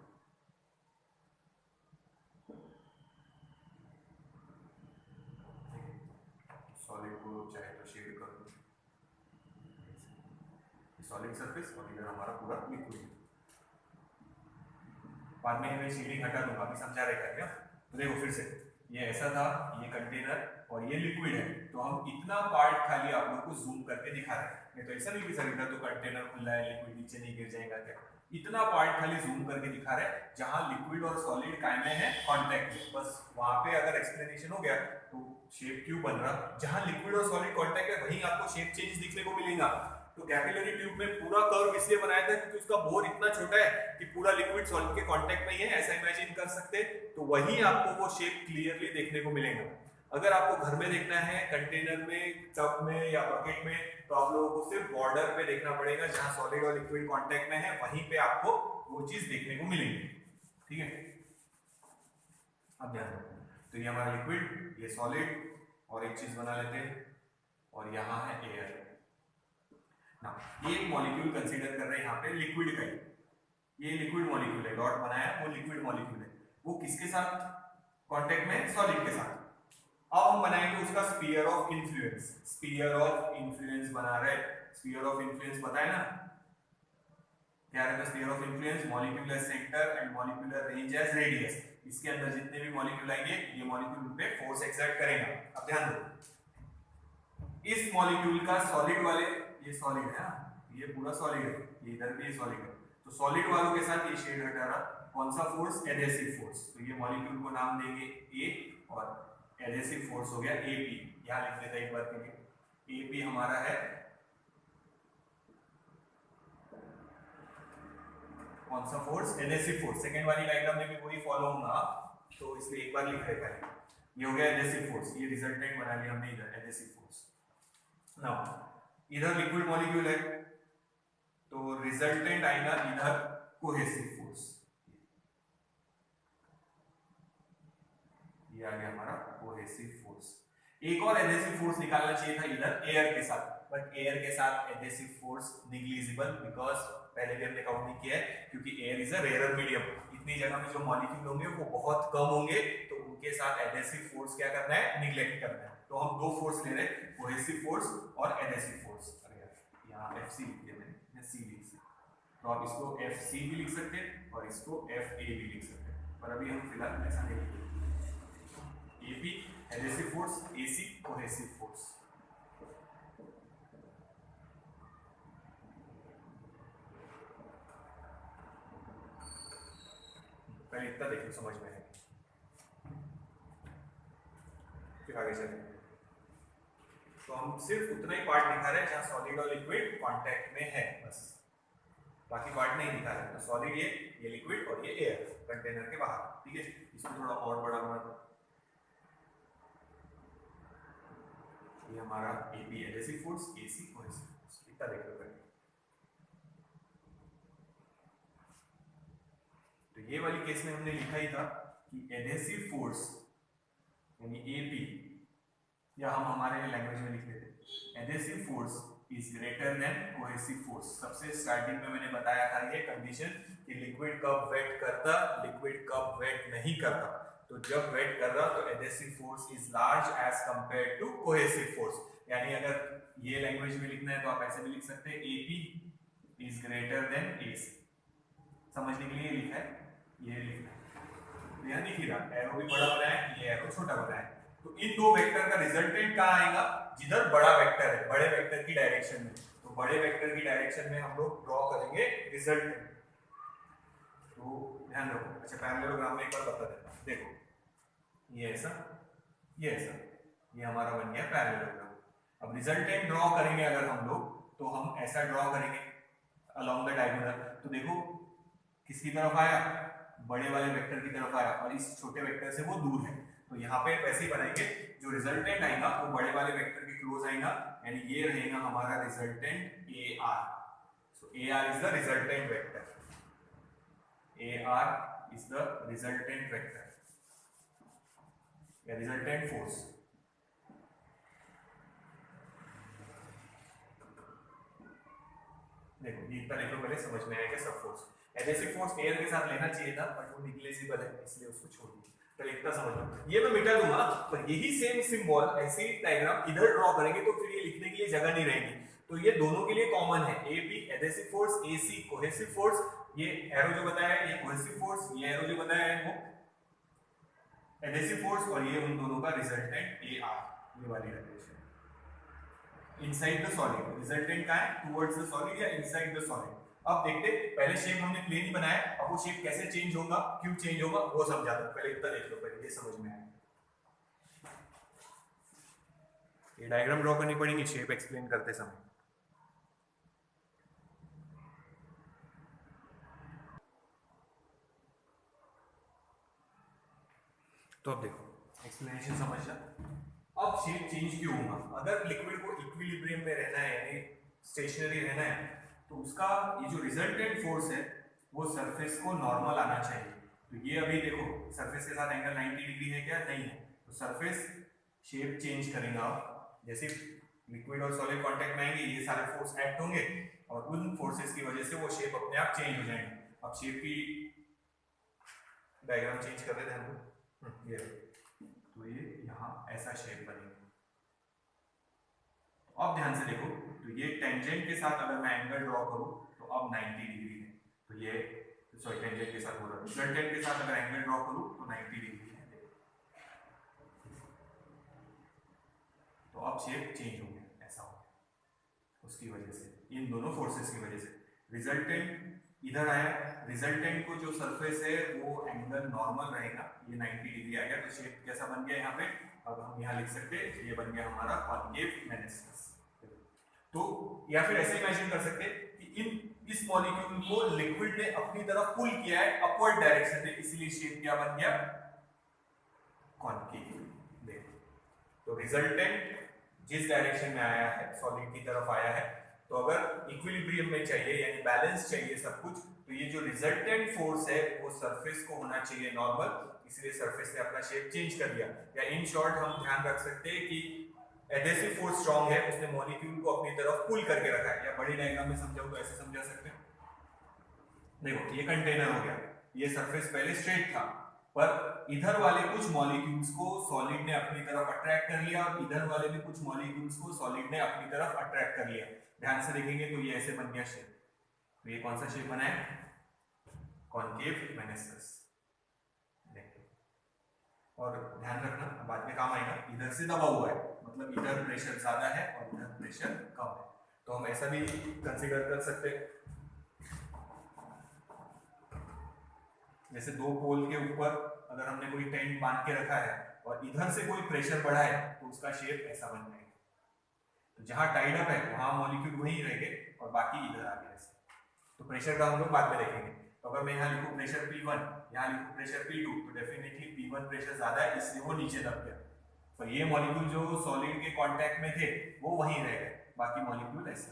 सॉलिड को चाहे तो शेड कर दो, सॉलिड सरफेस और इधर हमारा पूरा लिक्विड। बाद में मैं शेडिंग हटा दूंगा, अभी समझा रहेगा क्या। तो देखो फिर से, ये ऐसा था, ये कंटेनर और ये लिक्विड है, तो हम इतना पार्ट खाली आप लोग को जूम करके दिखा रहे हैं। नहीं तो ऐसा नहीं कि सर इधर तो कंटेनर खुला है, लिक्विड नीचे नहीं गिर जाएगा क्या, इतना पार्ट खाली जूम करके दिखा रहे हैं जहां लिक्विड और सॉलिड काय में है, कांटेक्ट में। बस वहां पे अगर एक्सप्लेनेशन हो गया तो शेप क्यों बन रहा, जहां लिक्विड और सॉलिड कांटेक्ट है वहीं आपको शेप चेंज दिखने को मिलेगा। तो कैपिलरी ट्यूब में पूरा कर्व इसलिए बनाया था क्योंकि उसका बोर इतना छोटा है कि पूरा लिक्विड सॉलिड के कांटेक्ट में ही है, ऐसा इमेजिन कर सकते। तो वही आपको वो शेप क्लियरली देखने को मिलेगा। अगर आपको घर में देखना है कंटेनर में, टब में या बकेट में, तो आप लोगों को सिर्फ बॉर्डर पे देखना पड़ेगा, जहां सॉलिड और लिक्विड कांटेक्ट में है वहीं पे आपको वो चीज देखने को मिलेगी। ठीक है, अब ध्यान रखो, तो ये हमारा लिक्विड, ये सॉलिड, और एक चीज बना लेते हैं, और यहाँ है एयर। ना एक मॉलिक्यूल कंसीडर कर रहे हैं यहाँ पे लिक्विड का ही, ये लिक्विड मॉलिक्यूल है, डॉट बनाया वो लिक्विड मॉलिक्यूल है, वो किसके साथ कांटेक्ट में, सॉलिड के साथ। अब हम बनाएंगे उसका sphere of influence. Sphere of influence बना रहे, स्फीयर ऑफ इन्फ्लुएंस पता है ना क्या रहता है sphere of influence? Molecular centre and molecular range as radius. इसके अंदर जितने भी मॉलिक्यूल आएंगे ये मॉलिक्यूल पे फोर्स एक्सर्ट करेगा। अब ध्यान दो, इस मॉलिक्यूल का सॉलिड वाले, ये सॉलिड है ना, ये पूरा सॉलिड है, ये इधर भी सॉलिड है, तो सॉलिड वालों के साथ ये शेड हटा रहा, कौन सा फोर्स? Adhesive force. तो ये मॉलिक्यूल को नाम देंगे ए, और एडहेसिव फोर्स हो गया एपी। यहां लिख लेते हैं एक बार के लिए, एपी हमारा है कौन सा फोर्स? Adhesive force. सेकंड वाली डायग्राम में भी वही फॉलो होगा, तो इसलिए एक बार लिख रहे हैं, ये हो गया एडहेसिव फोर्स, ये रिजल्टेंट बना लिया हमने इधर एडहेसिव फोर्स। नाउ इधर लिक्विड मॉलिक्यूल है तो रिजल्टेंट आएगा इधर कोहेसिव फोर्स, ये आ गया हमारा कोहेसिव फोर्स। एक और एडहेसिव फोर्स निकालना चाहिए था इधर एयर के साथ, बट एयर के साथ एडहेसिव फोर्स निग्लिजिबल, बिकॉज पहले भी हमने काउंट नहीं किया है, क्योंकि air is a rare medium. इतनी जगह में जो मॉलिक्यूल होंगे वो बहुत कम होंगे, तो उनके साथ एडहेसिव फोर्स क्या करना है? निग्लेक्ट करना है। तो हम दो फोर्स ले रहे हैं, कोहेसिव फोर्स और एडहेसिव फोर्स। यहाँ एफसी लिख दिया मैंने, सी लिख सकते, तो आप इसको एफ सी भी लिख सकते हैं और इसको एफ ए भी लिख सकते हैं, पर अभी हम फिलहाल ऐसा नहीं लिखेंगे। AP adhesive force, AC cohesive force. पहले इतना देखो समझ में है, फिर आगे चलें। तो हम सिर्फ उतना ही पार्ट दिखा रहे हैं जहां सॉलिड और लिक्विड कांटेक्ट में है, बस बाकी पार्ट नहीं दिखा रहे। तो सॉलिड ये लिक्विड और ये एयर कंटेनर के बाहर। ठीक है, इसको थोड़ा और बड़ा बना दो, ये हमारा AP adhesive force, AC cohesive force. इतना देख लो पहले। तो ये वाली केस में हमने लिखा ही था कि एडहेसिव फोर्स यानी एपी, या हम हमारे लैंग्वेज में लिख लेते हैं adhesive force is greater than cohesive force. सबसे स्टार्टिंग में मैंने बताया था ये कंडीशन कि लिक्विड कब वेट करता, लिक्विड कब वेट नहीं करता। तो जब वेट कर रहा तो adhesive force is large as compared to cohesive force. यानी अगर ये लैंग्वेज में लिखना है तो आप ऐसे भी लिख सकते हैं AP is greater then AC. समझने के लिए लिखा है, ये लिखना है, यहां नहीं लिखा, एरो भी बड़ा बनाया है, ये एरो छोटा बनाया है। तो इन दो वेक्टर का रिजल्टेंट कहां आएगा? जिधर बड़ा वेक्टर है, बड़े वेक्टर की डायरेक्शन में। तो बड़े वेक्टर की डायरेक्शन में हम लोग ड्रॉ करेंगे रिजल्टेंट। तो ध्यान रखो। अच्छा, पैरेललोग्राम में एक बार बता देता हूं, देखो ये ऐसा, ये ऐसा, ये हमारा बन गया पैरेललोग्राम। अब रिजल्टेंट ड्रॉ करेंगे अगर हम लोग, तो हम ऐसा ड्रॉ करेंगे अलोंग द डायगोनल। तो देखो किसकी तरफ आया? बड़े वाले वेक्टर की तरफ आया, और इस छोटे वेक्टर से वो दूर है। तो यहाँ पे वैसे ही बनाएंगे, जो रिजल्टेंट आएगा वो बड़े वाले वेक्टर के क्लोज आएगा, यानी ये रहेगा हमारा resultant A R. So A R is the resultant vector, A R is the resultant vector या रिजल्टेंट फोर्स। देखो ये इतना देखो पहले, समझ में आएगा सब फोर्स। एडहेसिव फोर्स एयर के साथ लेना चाहिए था, बट वो निग्लेजिबल है इसलिए उसको छोड़ दिया। पहले इतना समझ लो, ये मैं मिटा दूंगा, पर यही सेम सिंबल ऐसी डायग्राम इधर ड्रॉ करेंगे तो फिर ये लिखने के लिए जगह नहीं रहेगी। तो ये दोनों के लिए कॉमन है, AP adhesive force, AC cohesive force. ये एरो जो बताया है ये कोहेसिव फोर्स, ये एरो जो बताया है वो एडहेसिव फोर्स, और ये उन दोनों का रिजल्टेंट ए आर, ये वाली direction inside the solid. Resultant का है टुवर्ड्स द सॉलिड या इनसाइड द सॉलिड। अब देखते, पहले शेप हमने प्लेन ही बनाया, अब वो शेप कैसे चेंज होगा, क्यों चेंज होगा, वो समझाता हूं। पहले इतना देख लो, पहले ये समझ में आए। ये डायग्राम ड्रॉ करनी पड़ेगी शेप एक्सप्लेन करते समय। तो अब देखो एक्सप्लेनेशन समझ जा। अब शेप चेंज क्यों होगा? अगर लिक्विड को इक्विलिब्रियम में रहना है यानी स्टेशनरी रहना है तो उसका ये जो रिजल्टेंट फोर्स है वो सरफेस को नॉर्मल आना चाहिए। तो ये अभी देखो सरफेस के साथ एंगल 90 डिग्री है क्या? नहीं है। तो सरफेस शेप चेंज करेगा जैसे लिक्विड और सॉलिड कांटेक्ट में आएंगे ये सारे फोर्स एक्ट होंगे और उन फोर्सेस की वजह से वो शेप अपने आप चेंज हो जाएंगे। अब शेप की डायग्राम चेंज कर देते हैं हम लोग। ये तो ये यहाँ ऐसा शेप बनेगा। तो अब ध्यान से देखो तो ये टेंजेंट के साथ अगर मैं एंगल ड्रॉ करूं तो अब 90 डिग्री है। तो ये सॉरी टेंजेंट के साथ हो रहा है, रिजल्टेंट के साथ अगर एंगल ड्रॉ करूं तो 90 डिग्री है। तो अब शेप चेंज हो गया, ऐसा हो गया उसकी वजह से, इन दोनों फोर्सेस की वजह से। रिजल्टेंट इधर आया, रिजल्टेंट को जो सरफेस है वो एंगल नॉर्मल रहेगा, ये 90 डिग्री आ गया। तो शेप कैसा बन गया यहाँ पे? अब हम यहाँ लिख सकते हैं ये बन गया हमारा कॉनकेव मेनिस्कस। तो या फिर ऐसे इमेजिन कर सकते कि इस मॉलिक्यूल को लिक्विड ने अपनी तरफ पुल किया है अपवर्ड डायरेक्शन में, इसलिए शेप क्या बन गया? कॉनकेव। देखो तो रिजल्टेंट जिस डायरेक्शन में आया है सॉलिड की तरफ आया है, तो अगर इक्विलिब्रियम में चाहिए यानी बैलेंस चाहिए सब कुछ, तो ये जो रिजल्टेंट फोर्स है वो सरफेस को होना चाहिए नॉर्मल, इसलिए सरफेस ने अपना शेप चेंज कर दिया। या इन शॉर्ट हम ध्यान रख सकते हैं कि एडहेसिव फोर्स स्ट्रांग है, उसने मॉलिक्यूल को अपनी तरफ पुल करके रखा है। या बड़ी डायग्राम में समझाऊं तो ऐसे समझा सकते हैं। देखो ये कंटेनर हो गया, ये सरफेस पहले स्ट्रेट था पर इधर वाले कुछ मॉलिक्यूल्स को सॉलिड ने अपनी तरफ अट्रैक्ट कर लिया और इधर वाले भी कुछ मॉलिक्यूल्स को सॉलिड ने अपनी तरफ अट्रैक्ट कर लिया। ध्यान से देखेंगे तो ये ऐसे बन गया शेप। तो ये कौन सा शेप बना है? Concave meniscus. और ध्यान रखना बाद में काम आएगा, इधर से दबा हुआ है मतलब इधर प्रेशर ज्यादा है और इधर प्रेशर कम है। तो हम ऐसा भी कंसीडर कर सकते हैं जैसे दो पोल के ऊपर अगर हमने कोई टेंट बांध के रखा है और इधर से कोई प्रेशर बढ़ा है तो उसका शेप ऐसा बन जाएगा। तो जहां टाइड अप है वहां मॉलिक्यूल वहीं रहेंगे और बाकी इधर आ गए ऐसे। तो प्रेशर का हम लोग बाद में देखेंगे। तो अगर मैं यहाँ लिखूं प्रेशर P1, यहाँ लिखूं प्रेशर P2, तो डेफिनेटली P1 प्रेशर ज्यादा है इसलिए वो नीचे दब गया। और ये मॉलिक्यूल जो सॉलिड के कांटेक्ट में थे वो वहीं रह गए, बाकी मॉलिक्यूल ऐसे।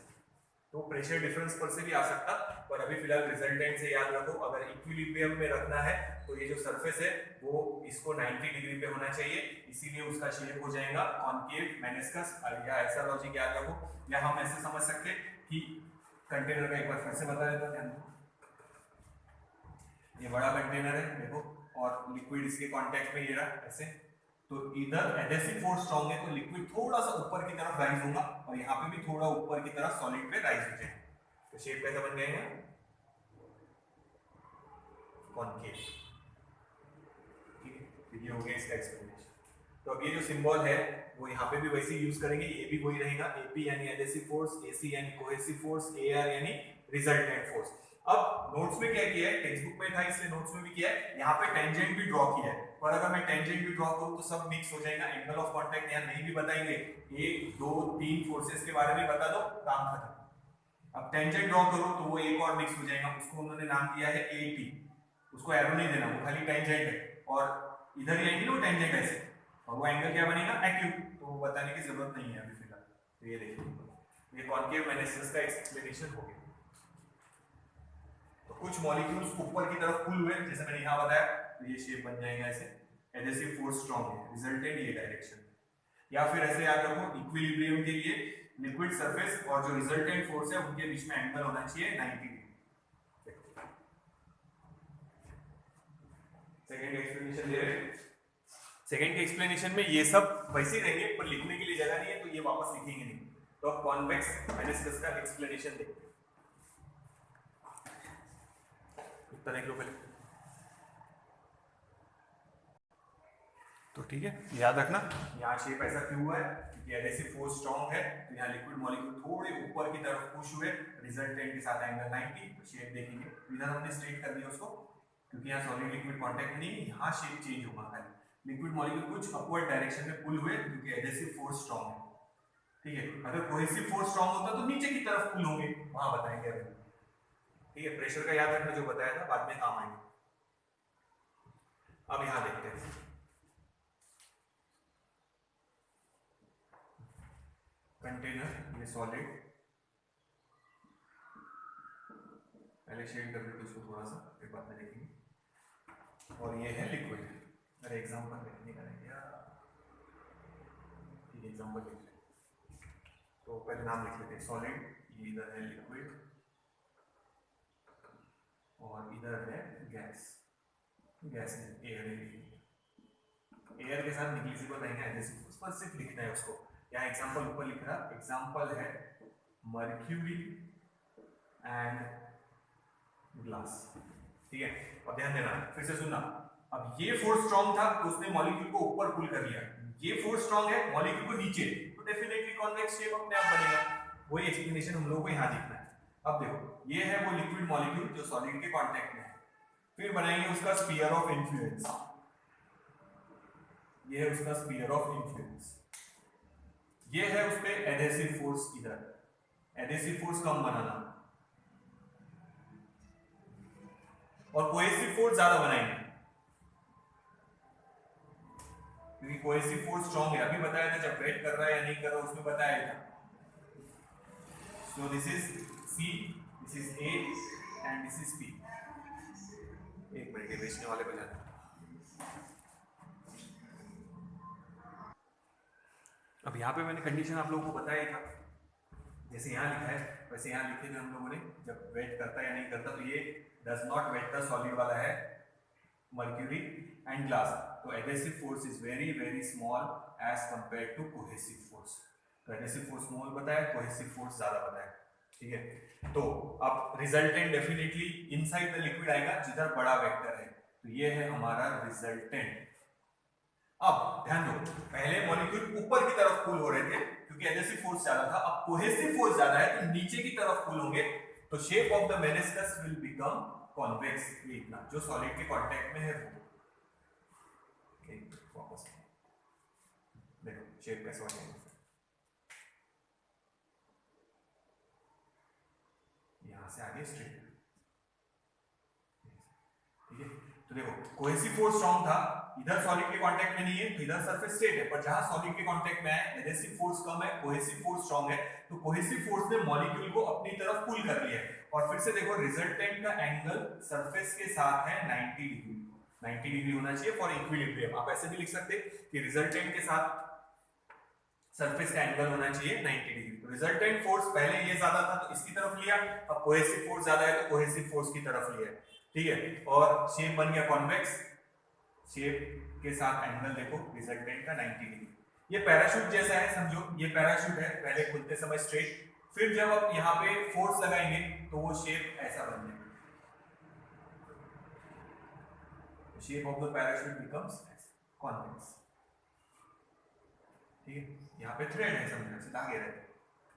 तो प्रेशर डिफरेंस पर से भी आ सकता, पर अभी फिलहाल रिजल्टेंट से याद रखो। अगर इक्विलिब्रियम में रखना है तो ये जो सरफेस है वो इसको 90 डिग्री पे होना चाहिए, इसीलिए उसका शेप हो जाएगा कॉनकेव मेनिस्कस। या ऐसा लॉजिक याद रखो, या हम ऐसे समझ सकते कि कंटेनर का एक बार फिर से बता देता ध्यान दो। ये बड़ा कंटेनर है देखो और लिक्विड इसके कांटेक्ट में ये रहा ऐसे। तो इधर एडहेसिव फोर्स स्ट्रांग है तो लिक्विड थोड़ा सा ऊपर की तरफ राइज होगा और यहाँ पे भी थोड़ा ऊपर की तरफ सॉलिड पे राइज हो जाएगा। तो शेप कैसा बन जाएगा? कॉनकेव। ठीक है, तो ये हो गया इसका एक्सप्लेनेशन। तो अब ये जो सिंबल है वो यहाँ पे भी वैसे ही यूज करेंगे, ये भी वही रहेगा। एपी यानी एडहेसिव फोर्स, एसी यानी कोहेसिव फोर्स, एआर यानी रिजल्टेंट फोर्स। अब नोट्स में क्या किया है, टेक्स्ट बुक में था इसलिए नोट्स में भी किया है, यहाँ पे टेंजेंट भी ड्रॉ किया है। पर अगर मैं टेंजेंट भी ड्रॉ करूँ तो सब मिक्स हो जाएगा। एंगल ऑफ कांटेक्ट यहाँ नहीं भी बताएंगे, 1 2 3 फोर्सेस के बारे में बता दो, काम खत्म। अब टेंजेंट ड्रॉ करो तो वो एक और मिक्स हो जाएगा, उसको उन्होंने नाम दिया है एटी। उसको एरो नहीं देना, वो खाली टेंजेंट है और इधर ही आएंगे वो टेंजेंट ऐसे, और वो एंगल क्या बनेगा? एक्यूट। तो वो बताने की जरूरत नहीं है अभी फिलहाल। तो ये देखिए ये कॉनकेव मेनिस्कस का एक्सप्लेनेशन हो गया। तो कुछ मॉलिक्यूल्स ऊपर की तरफ पुल हुए जैसे मैंने यहाँ बताया, तो ये शेप बन जाएगा ऐसे। एडहेसिव फोर्स स्ट्रांग है, रिजल्टेंट ये डायरेक्शन। या फिर ऐसे याद रखो इक्विलिब्रियम के लिए लिक्विड सरफेस और जो रिजल्टेंट फोर्स है उनके बीच में एंगल होना चाहिए 90 डिग्री। सेकंड एक्सप्लेनेशन दे रहे हैं। सेकंड के एक्सप्लेनेशन में ये सब वैसे रहेंगे पर लिखने के लिए जगह नहीं है तो ये वापस लिखेंगे नहीं। तो अब कॉन्वेक्स मेनिस्कस का एक्सप्लेनेशन देखते हैं। देख लो पहले तो ठीक है, याद रखना यहाँ शेप ऐसा क्यों हुआ है क्योंकि एडहेसिव फोर्स स्ट्रांग है। तो यहाँ लिक्विड मॉलिक्यूल थोड़े ऊपर की तरफ पुश हुए, रिजल्टेंट के साथ एंगल 90। तो शेप देखेंगे, इधर हमने स्ट्रेट कर दिया उसको क्योंकि यहाँ सॉलिड लिक्विड कांटेक्ट नहीं है, यहाँ शेप चेंज होगा खाली। लिक्विड मॉलिक्यूल कुछ अपवर्ड डायरेक्शन में पुल हुए क्योंकि एडहेसिव फोर्स स्ट्रांग है। ठीक है, अगर कोहेसिव फोर्स स्ट्रांग होता तो नीचे की तरफ पुल होंगे, वहां बताएंगे अभी। ठीक है, प्रेशर का याद रखना जो बताया था, बाद में काम आएगा। अब यहां देखते हैं कंटेनर, ये सॉलिड, पहले शेड कर देते इसको थोड़ा सा, फिर बाद में देखेंगे, और ये है लिक्विड। अरे एग्जांपल लिखने का नहीं क्या, ठीक है एग्जांपल लिख लेते, तो पहले नाम लिख लेते हैं सॉलिड, ये इधर है लिक्विड और इधर है गैस, गैस नहीं एयर है, एयर के साथ निग्लिजिबल रहेंगे एडहेसिव, उस पर सिर्फ लिखना है उसको। यहाँ एग्जांपल ऊपर लिख रहा, एग्जांपल है मर्क्यूरी एंड ग्लास, ठीक है। और ध्यान देना, फिर से सुनना, अब ये फोर्स स्ट्रांग था तो उसने मॉलिक्यूल को ऊपर पुल कर लिया, ये फोर्स स्ट्रांग है मॉलिक्यूल को नीचे, तो डेफिनेटली कॉन्वेक्स शेप अपने आप बनेगा। वही एक्सप्लेनेशन हम लोगों को यहाँ दिखना है। अब देखो ये है वो लिक्विड मॉलिक्यूल जो सॉलिड के कांटेक्ट में है, फिर बनाएंगे उसका स्फीयर ऑफ इन्फ्लुएंस, ये है उसका स्फीयर ऑफ इन्फ्लुएंस, ये है उस पे एडहेसिव फोर्स, इधर एडहेसिव फोर्स कम बनाना और कोहेसिव फोर्स ज्यादा बनाएंगे, क्योंकि कोहेसिव फोर्स स्ट्रांग है, अभी बताया था जब वेट कर रहा है या नहीं कर रहा उसमें बताया था। So this is C, this is A and this is P. एक मिनट ये बेचने वाले को जाना, अब यहाँ पे मैंने कंडीशन आप लोगों को बताया था, जैसे यहाँ लिखा है वैसे यहाँ लिखे थे हम लोगों ने, जब वेट करता है या नहीं करता, तो ये does not wet the solid वाला है मर्क्यूरी एंड ग्लास, तो adhesive force is very very small as compare to cohesive force. तो एडहेसिव फोर्स स्मॉल बताया, कोहेसिव फोर्स ज्यादा बताया, ठीक है। तो अब resultant definitely inside the liquid आएगा जिधर बड़ा वेक्टर है, तो ये है हमारा रिजल्टेंट। अब ध्यान दो, पहले मॉलिक्यूल ऊपर की तरफ पुल हो रहे थे क्योंकि एडहेसिव फोर्स ज्यादा था, अब कोहेसिव फोर्स ज्यादा है तो नीचे की तरफ पुल होंगे, तो shape of the meniscus will become convex, ये इतना जो सॉलिड के कांटेक्ट में है वो। वापस देखो शेप कैसा हो जाएगा, यहां से आगे स्ट्रेट, ठीक है। तो देखो कोहेसिव फोर्स स्ट्रांग था, इधर सॉलिड के कांटेक्ट में नहीं है तो इधर सरफेस स्ट्रेट है, पर जहां सॉलिड के कांटेक्ट में है एडहेसिव फोर्स कम है, कोहेसिव फोर्स स्ट्रांग है, तो कोहेसिव फोर्स ने मॉलिक्यूल को अपनी तरफ पुल कर लिया है। और फिर से देखो रिजल्टेंट का एंगल सरफेस के साथ है 90 डिग्री, 90 डिग्री होना चाहिए फॉर इक्विलिब्रियम। आप ऐसे भी लिख सकते कि रिजल्टेंट के साथ सरफेस का एंगल होना चाहिए 90 डिग्री। तो रिजल्टेंट फोर्स पहले ये ज्यादा था तो इसकी तरफ लिया, अब कोहेसिव फोर्स ज्यादा है तो कोहेसिव फोर्स की तरफ लिया, ठीक है। और शेप बन गया कॉन्वेक्स, शेप के साथ एंगल देखो रिजल्टेंट का 90 डिग्री। ये पैराशूट जैसा है समझो, ये पैराशूट है, पहले खुलते समय स्ट्रेट, फिर जब आप यहाँ पे फोर्स लगाएंगे तो वो शेप ऐसा बन जाएगा, shape of the parachute becomes convex, ठीक है। यहाँ पे थ्रेड है समझना, धागे रहते,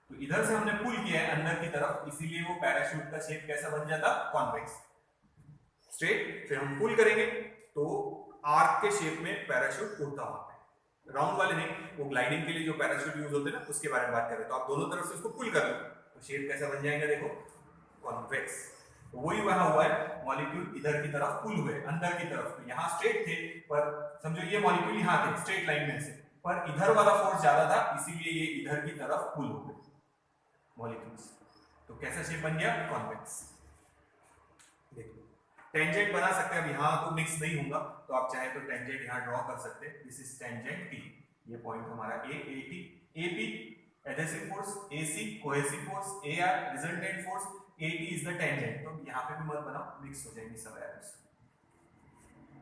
तो इधर से हमने पुल किया है अंदर की तरफ, इसीलिए वो पैराशूट का शेप कैसा बन जाता, कॉन्वेक्स स्ट्रेट। फिर हम पुल करेंगे तो आर्क के शेप में पैराशूट उड़ता हुआ, राउंड वाले नहीं, वो ग्लाइडिंग के लिए जो पैराशूट यूज होते हैं ना उसके बारे में बात कर रहे हैं। तो आप दोनों तरफ से उसको पुल कर लो तो शेप कैसा बन जाएगा, देखो कॉन्वेक्स। तो वही वहां हुआ है, मॉलिक्यूल इधर की तरफ पुल हुए अंदर की तरफ, तो यहाँ स्ट्रेट थे पर समझो ये मॉलिक्यूल यहाँ थे स्ट्रेट लाइन में से, पर इधर वाला फोर्स ज्यादा था इसीलिए ये इधर की तरफ पुल हो गए मॉलिक्यूल्स, तो कैसा शेप बन गया, कॉन्वेक्स। देखो टेंजेंट बना सकते हैं, अब यहाँ तो मिक्स नहीं होगा तो आप चाहे तो टेंजेंट यहाँ ड्रॉ कर सकते हैं, दिस इज टेंजेंट टी, ये पॉइंट हमारा A T, A P adhesive force, A C cohesive force, A R resultant force, A T is the tangent. तो यहाँ पे भी मत बनाओ, मिक्स हो जाएंगे सब एरर्स।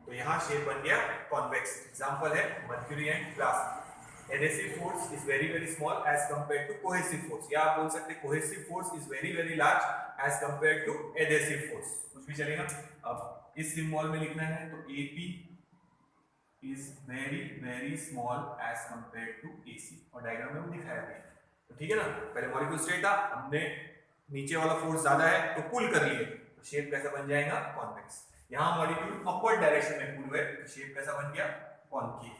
तो यहाँ शेप बन गया कॉन्वेक्स। एग्जांपल है mercury and glass, adhesive force is very very small as compared to cohesive force, या आप बोल सकते हैं cohesive force is very very large as compared to adhesive force, कुछ भी चलेगा। अब इस सिंबल में लिखना है तो AP is very very small as compared to AC, और डायग्राम में वो दिखाया गया है, तो ठीक है ना। पहले मॉलिक्यूल स्ट्रेट था, हमने नीचे वाला फोर्स ज्यादा है तो पुल कर लिए, तो शेप कैसा बन जाएगा, कॉन्वेक्स। यहाँ मॉलिक्यूल अपवर्ड डायरेक्शन में पुल हुए तो शेप कैसा बन गया, कॉन्केव।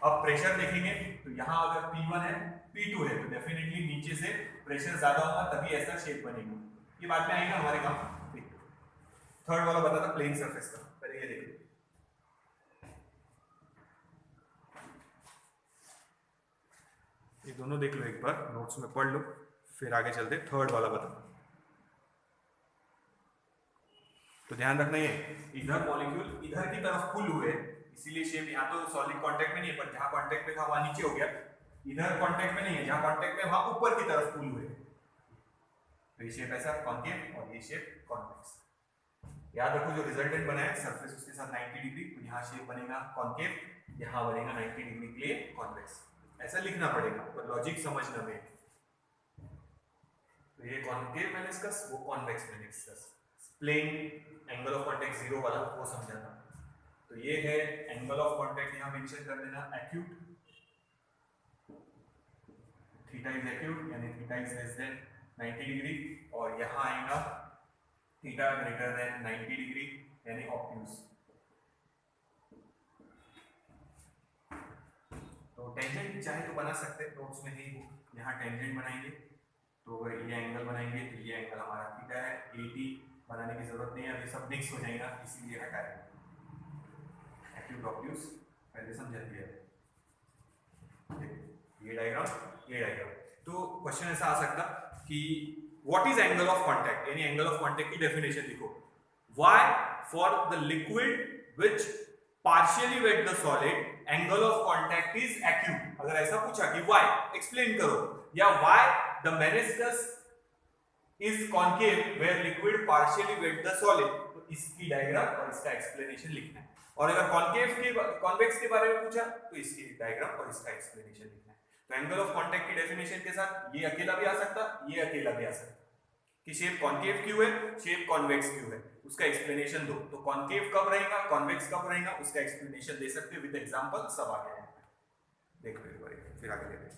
अब प्रेशर देखेंगे तो यहाँ अगर P1 है P2 है तो डेफिनेटली नीचे से प्रेशर ज्यादा होगा तभी ऐसा शेप बनेगा, ये बात में आएगा हमारे काम। थर्ड वाला बता था प्लेन सरफेस का, पहले ये देखो ये दोनों देख लो एक बार, नोट्स में पढ़ लो, फिर आगे चलते थर्ड वाला बताओ। तो ध्यान रखना ये इधर मॉलिक्यूल इधर की तरफ पुल हुए, इसीलिए शेप यहाँ तो सॉलिड कांटेक्ट में नहीं है, पर जहां कांटेक्ट में था वहां नीचे हो गया, इधर कांटेक्ट में नहीं है, जहां कांटेक्ट में वहां ऊपर की तरफ पुल हुए। तो ये शेप ऐसा कॉन्केव और ये शेप कॉन्वेक्स। याद रखो जो रिजल्टेंट बना है सरफेस उसके साथ 90 डिग्री, तो यहाँ शेप बनेगा कॉन्केव, यहाँ बनेगा 90 डिग्री के लिए कॉन्वेक्स। ऐसा लिखना पड़ेगा, पर लॉजिक समझना में। तो ये कॉन्केव मैंने डिस्कस, वो कॉन्वेक्स मैंने discuss. Plane angle of contact 0 वाला वो समझाना। तो ये है एंगल ऑफ कांटेक्ट, यहाँ मेंशन कर देना एक्यूट, थीटा इज एक्यूट यानी theta is less than 90 degree, और यहाँ आएगा थीटा ग्रेटर देन 90 डिग्री यानी ऑब्ट्यूज। तो टेंजेंट चाहे तो बना सकते हैं, नोट्स में ही यहाँ टेंजेंट बनाएंगे, तो ये एंगल बनाएंगे, तो ये एंगल हमारा थीटा है। 80 बनाने की जरूरत नहीं है, अभी सब मिक्स हो जाएगा, इसीलिए हटाएंगे। एक्यूट ऑब्ट्यूज पहले समझा दिया, ये डायग्राम। तो क्वेश्चन ऐसा आ सकता कि what is angle of contact, यानी एंगल ऑफ कांटेक्ट की डेफिनेशन लिखो। Why for the liquid which partially wet the solid angle of contact is acute. अगर ऐसा पूछा कि व्हाई एक्सप्लेन करो, या why the meniscus is concave where liquid partially wet the solid, तो इसकी डायग्राम और इसका एक्सप्लेनेशन लिखना है। और अगर कॉन्वेक्स के बारे में पूछा तो इसकी डायग्राम और इसका एक्सप्लेनेशन लिखना है। तो एंगल ऑफ कांटेक्ट की डेफिनेशन के साथ ये अकेला भी आ सकता, ये अकेला भी आ सकता, कि शेप कॉन्केव क्यों है, शेप कॉन्वेक्स क्यों है, उसका एक्सप्लेनेशन दो। तो कॉन्केव कब रहेगा, कॉन्वेक्स कब रहेगा, उसका एक्सप्लेनेशन दे सकते हो विद एग्जांपल, सब आ गया है। देखो एक बार फिर आगे लेते हैं।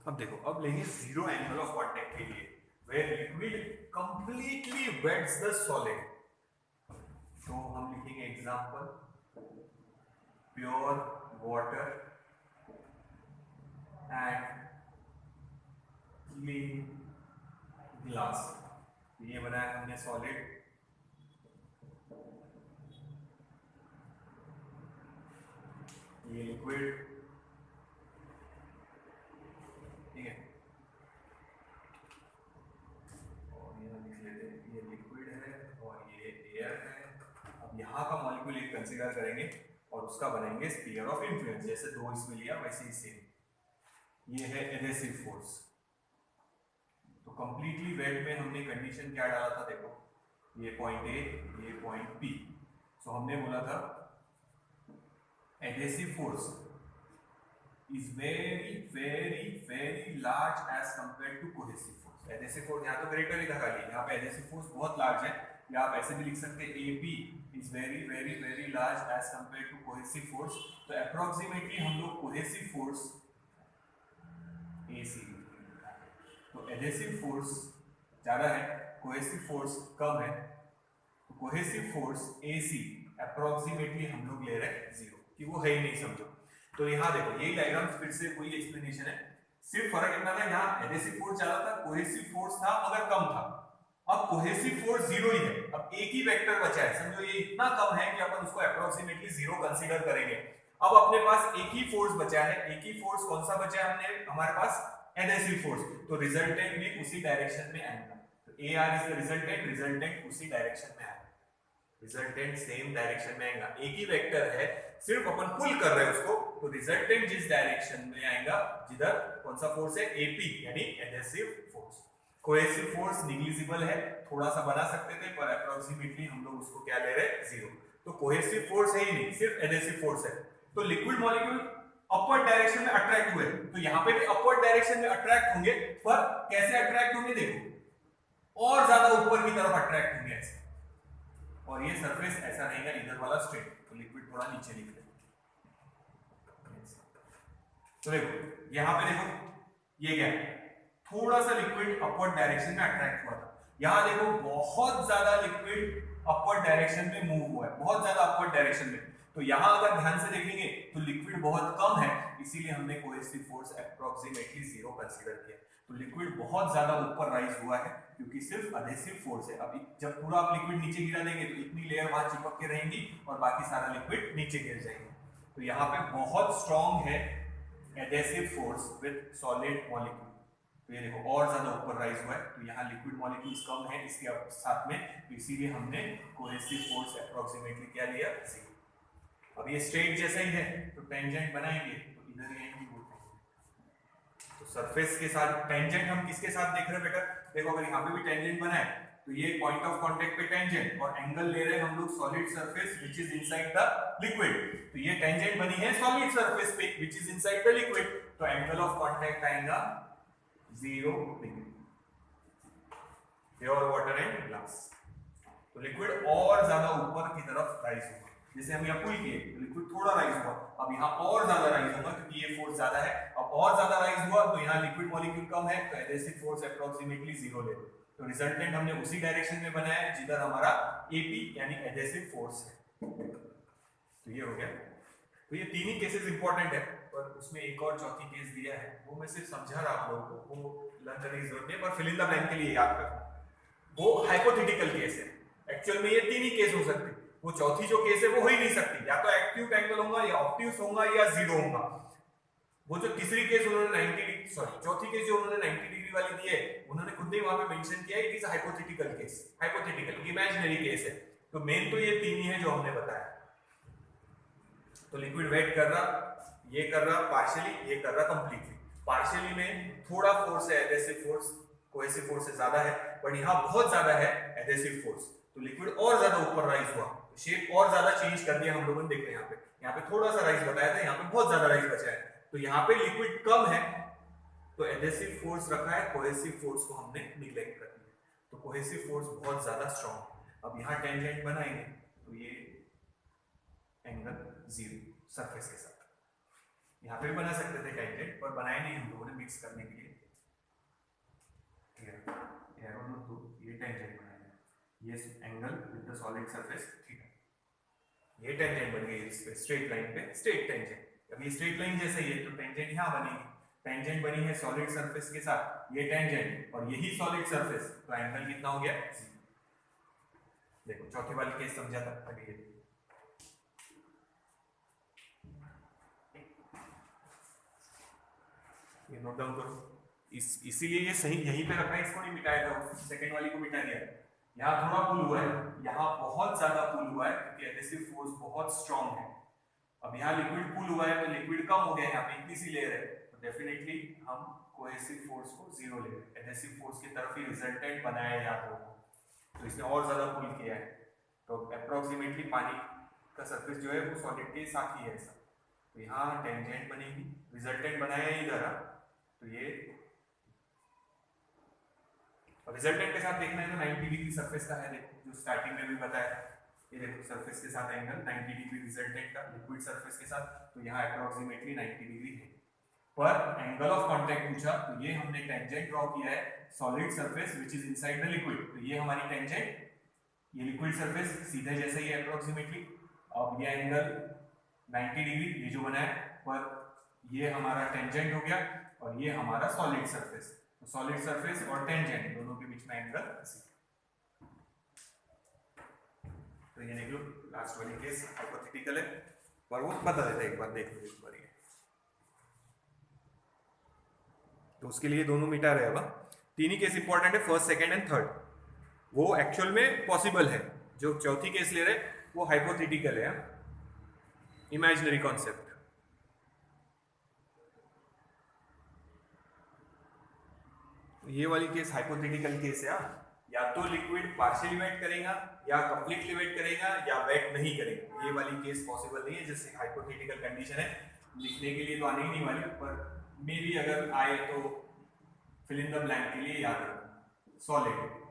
अब देखो, अब लेंगे जीरो एंगल ऑफ कांटेक्ट के लिए, where liquid completely wets the solid। तो हम लिखेंगे example, pure water and clean glass. ये बनाया हमने सॉलिड, ये लिक्विड, ठीक है, यहाँ का मॉलिक्यूल एक कंसीडर करेंगे और उसका बनाएंगे स्फीयर ऑफ इन्फ्लुएंस। जैसे दो इसमें लिया वैसे ही सेम। ये है एडहेसिव फोर्स। तो कंप्लीटली वेट में हमने कंडीशन क्या डाला था, देखो ये पॉइंट ए, ये पॉइंट बी। सो हमने बोला था adhesive force is very very very large as compare to cohesive force. Adhesive force यहाँ तो ग्रेटर ही लगा ली, यहाँ पे एडहेसिव फोर्स बहुत लार्ज है, या आप ऐसे भी लिख सकते हैं AP is very very very large as compare to cohesive force. तो अप्रोक्सीमेटली हम लोग कोहेसिव फोर्स AC, तो एडहेसिव फोर्स ज्यादा है, कोहेसिव फोर्स कम है, तो कोहेसिव फोर्स AC अप्रोक्सीमेटली हम लोग ले रहे हैं 0, कि वो है ही नहीं, समझो। तो यहाँ देखो यही डायग्राम, फिर से वही एक्सप्लेनेशन है, सिर्फ फर्क इतना था यहाँ एडहेसिव फोर्स ज्यादा था, कोहेसिव फोर्स था मगर कम था। अब कोहेसिव फोर्स 0 ही है, अब एक ही वेक्टर बचा है, समझो ये इतना कम है कि अपन उसको अप्रोक्सीमेटली 0 कंसीडर करेंगे। अब अपने पास एक ही फोर्स बचा है, एक ही फोर्स कौन सा बचा है हमने, हमारे पास एडहेसिव फोर्स, तो रिजल्टेंट भी उसी डायरेक्शन में आएगा। तो AR is the resultant, resultant उसी डायरेक्शन में आएगा, रिजल्टेंट सेम डायरेक्शन में आएगा। एक ही वेक्टर है, सिर्फ अपन पुल कर रहे हैं उसको, तो रिजल्टेंट जिस डायरेक्शन में आएगा, जिधर कौन सा फोर्स है, AP यानी adhesive force. Cohesive force negligible है, थोड़ा सा बना सकते थे, पर अप्रोक्सीमेटली हम लोग उसको क्या ले रहे हैं, 0। तो कोहेसिव फोर्स है ही नहीं, सिर्फ एडहेसिव फोर्स है। तो लिक्विड मॉलिक्यूल अपवर्ड डायरेक्शन में अट्रैक्ट हुए, तो यहाँ पे भी अपवर्ड डायरेक्शन में अट्रैक्ट होंगे, पर कैसे अट्रैक्ट होंगे, देखो और ज्यादा ऊपर की तरफ अट्रैक्ट होंगे ऐसे, और ये सरफेस ऐसा रहेगा इधर वाला स्ट्रेट, तो लिक्विड थोड़ा नीचे निकले। तो देखो यहाँ पे देखो ये क्या है, थोड़ा सा लिक्विड अपवर्ड डायरेक्शन में अट्रैक्ट हुआ था, यहाँ देखो बहुत ज्यादा लिक्विड अपवर्ड डायरेक्शन में मूव हुआ है, बहुत ज्यादा अपवर्ड डायरेक्शन में। तो यहाँ अगर ध्यान से देखेंगे तो लिक्विड बहुत कम है, इसीलिए हमने कोहेसिव फोर्स अप्रोक्सीमेटली 0 कंसीडर किया। तो लिक्विड बहुत ज्यादा ऊपर राइज हुआ है क्योंकि सिर्फ अधेसिव फोर्स है। अब जब पूरा आप लिक्विड नीचे गिरा देंगे तो इतनी लेयर वहां चिपक के रहेंगी और बाकी सारा लिक्विड नीचे गिर जाएंगे। तो यहाँ पे बहुत स्ट्रॉन्ग है adhesive force with solid molecule. तो ये देखो और ज्यादा ऊपर राइज हुआ है, तो यहाँ लिक्विड मॉलिक्यूल्स कम है इसके साथ में, तो इसीलिए हमने कोहेसिव फोर्स अप्रोक्सीमेटली क्या लिया, 0। अब ये स्ट्रेट जैसा ही है तो टेंजेंट बनाएंगे तो इधर ही एंगल होता है। तो सरफेस के साथ टेंजेंट हम किसके साथ देख रहे हैं बेटा, देखो अगर यहाँ पे भी टेंजेंट बना है तो ये पॉइंट ऑफ कांटेक्ट पे टेंजेंट और एंगल ले रहे हैं हम लोग solid surface which is inside the liquid. तो ये टेंजेंट बनी है सॉलिड सरफेस पे which is inside the liquid, तो एंगल ऑफ कांटेक्ट आएगा 0 degree. Pure water and glass. तो लिक्विड और ज्यादा ऊपर की तरफ राइज होगा, जैसे हम यहाँ पुल किए तो लिक्विड थोड़ा राइज हुआ, अब यहाँ और ज्यादा राइज होगा क्योंकि ये फोर्स ज्यादा है। अब और ज्यादा राइज हुआ तो यहाँ लिक्विड मॉलिक्यूल कम है तो एडेसिव फोर्स अप्रोक्सीमेटली 0 ले। तो रिजल्टेंट हमने उसी डायरेक्शन में बनाया है जिधर हमारा एपी यानी एडेसिव फोर्स है। तो ये हो गया। तो ये तीन ही केसेस इंपॉर्टेंट है, पर उसमें एक और चौथी केस दिया है वो मैं सिर्फ समझा रहा आप लोगों को, वो लर्न करने की जरूरत नहीं, पर फिल इन द ब्लैंक के लिए याद रखना। वो हाइपोथेटिकल केस है, एक्चुअल में ये तीन ही केस हो सकते हैं। वो चौथी जो केस है वो हो ही नहीं सकती, या तो एक्यूट एंगल होगा या ऑब्ट्यूस होगा या 0 होगा। वो जो तीसरी केस उन्होंने 90 डिग्री, सॉरी चौथी केस जो उन्होंने 90 डिग्री वाली दी है, उन्होंने खुद ही वहां पे मेंशन किया है it is hypothetical case, hypothetical imaginary case है। तो मेन तो ये तीन ही है जो हमने बताया। तो लिक्विड वेट कर रहा, ये कर रहा पार्शियली, ये कर रहा कंप्लीटली। पार्शियली में थोड़ा फोर्स है एडेसिव फोर्स, कोहेसिव फोर्स से ज्यादा है, बट यहाँ बहुत ज्यादा है एडेसिव फोर्स। तो लिक्विड और ज्यादा ऊपर राइज हुआ, तो शेप और ज्यादा चेंज कर दिया हम लोगों ने। देखो यहाँ पे थोड़ा सा राइज बताया था, यहाँ पे बहुत ज्यादा राइज बचा है। तो यहाँ पे लिक्विड कम है तो एडेसिव फोर्स रखा है, कोहेसिव फोर्स को हमने निग्लेक्ट कर दिया। तो कोहेसिव फोर्स बहुत ज्यादा स्ट्रॉन्ग है। अब यहाँ टेंजेंट बनाएंगे तो ये एंगल 0 सरफेस के साथ, यहाँ पे भी बना सकते थे टेंजेंट, पर बनाए नहीं हम लोगों ने मिक्स करने के लिए। तो ये टेंजेंट बनाएंगे, ये angle with the solid surface theta, ये टेंजेंट बन गई इस पे स्ट्रेट लाइन पे, स्ट्रेट टेंजेंट। अब ये स्ट्रेट लाइन जैसे ही है तो टेंजेंट यहाँ बनेगी, टेंजेंट बनी है सॉलिड सरफेस के साथ, ये टेंजेंट और यही सॉलिड सरफेस, तो एंगल कितना हो गया, देखो चौथी वाली केस समझा था अभी। ये नोट डाउन करो, इसीलिए ये सही यहीं पे रखा है, इसको नहीं मिटाया था, सेकंड वाली को मिटा दिया। यहाँ थोड़ा पुल हुआ है, यहाँ बहुत ज्यादा पुल हुआ है क्योंकि एडेसिव फोर्स बहुत स्ट्रॉन्ग है। अब यहाँ लिक्विड पुल हुआ है तो लिक्विड कम हो गया, यहाँ पे इतनी सी लेयर है, तो डेफिनेटली हम कोहेसिव फोर्स को 0 ले रहे हैं। एडेसिव फोर्स की तरफ ही रिजल्टेंट बनाया है याद रखो, तो इसने और ज्यादा पुल किया है। तो अप्रोक्सीमेटली पानी का सरफेस जो है वो सॉलिड के साथ ही है ऐसा। तो यहाँ टेंजेंट बनेगी, रिजल्टेंट बनाया है इधर, तो ये रिजल्टेंट के साथ देखना है तो 90 डिग्री सरफेस का है, देखो जो स्टार्टिंग में भी बताया था। ये देखो सरफेस के साथ एंगल 90 डिग्री रिजल्टेंट का, लिक्विड सरफेस के साथ, तो यहाँ अप्रोक्सीमेटली 90 डिग्री है। पर एंगल ऑफ कांटेक्ट पूछा तो ये हमने टेंजेंट ड्रॉ किया है solid surface which is inside the liquid, तो ये हमारी टेंजेंट, ये लिक्विड सरफेस सीधे जैसे ही अप्रोक्सीमेटली। अब ये एंगल 90 डिग्री ये जो बना है, पर ये हमारा टेंजेंट हो गया और ये हमारा सॉलिड सरफेस। तो सॉलिड सरफेस और टेंजेंट दोनों के बीच में एंगल सी। तो ये देख लो लास्ट वाली केस हाइपोथेटिकल है, पर वो बता देता है, एक बार देख लो एक बार ये। तो उसके लिए दोनों मिटा रहे हैं। अब तीन ही केस इंपॉर्टेंट है, फर्स्ट सेकंड एंड थर्ड, वो एक्चुअल में पॉसिबल है। जो चौथी केस ले रहे वो हाइपोथेटिकल है, इमेजिनरी कॉन्सेप्ट। ये वाली केस हाइपोथेटिकल केस है, या तो लिक्विड पार्शियली वेट करेगा या कंप्लीटली वेट करेगा या वेट नहीं करेगा। ये वाली केस पॉसिबल नहीं है, जैसे हाइपोथेटिकल कंडीशन है, लिखने के लिए तो आने ही नहीं वाली, पर मे भी अगर आए तो फिल इन द ब्लैंक के लिए याद रखना। सॉलिड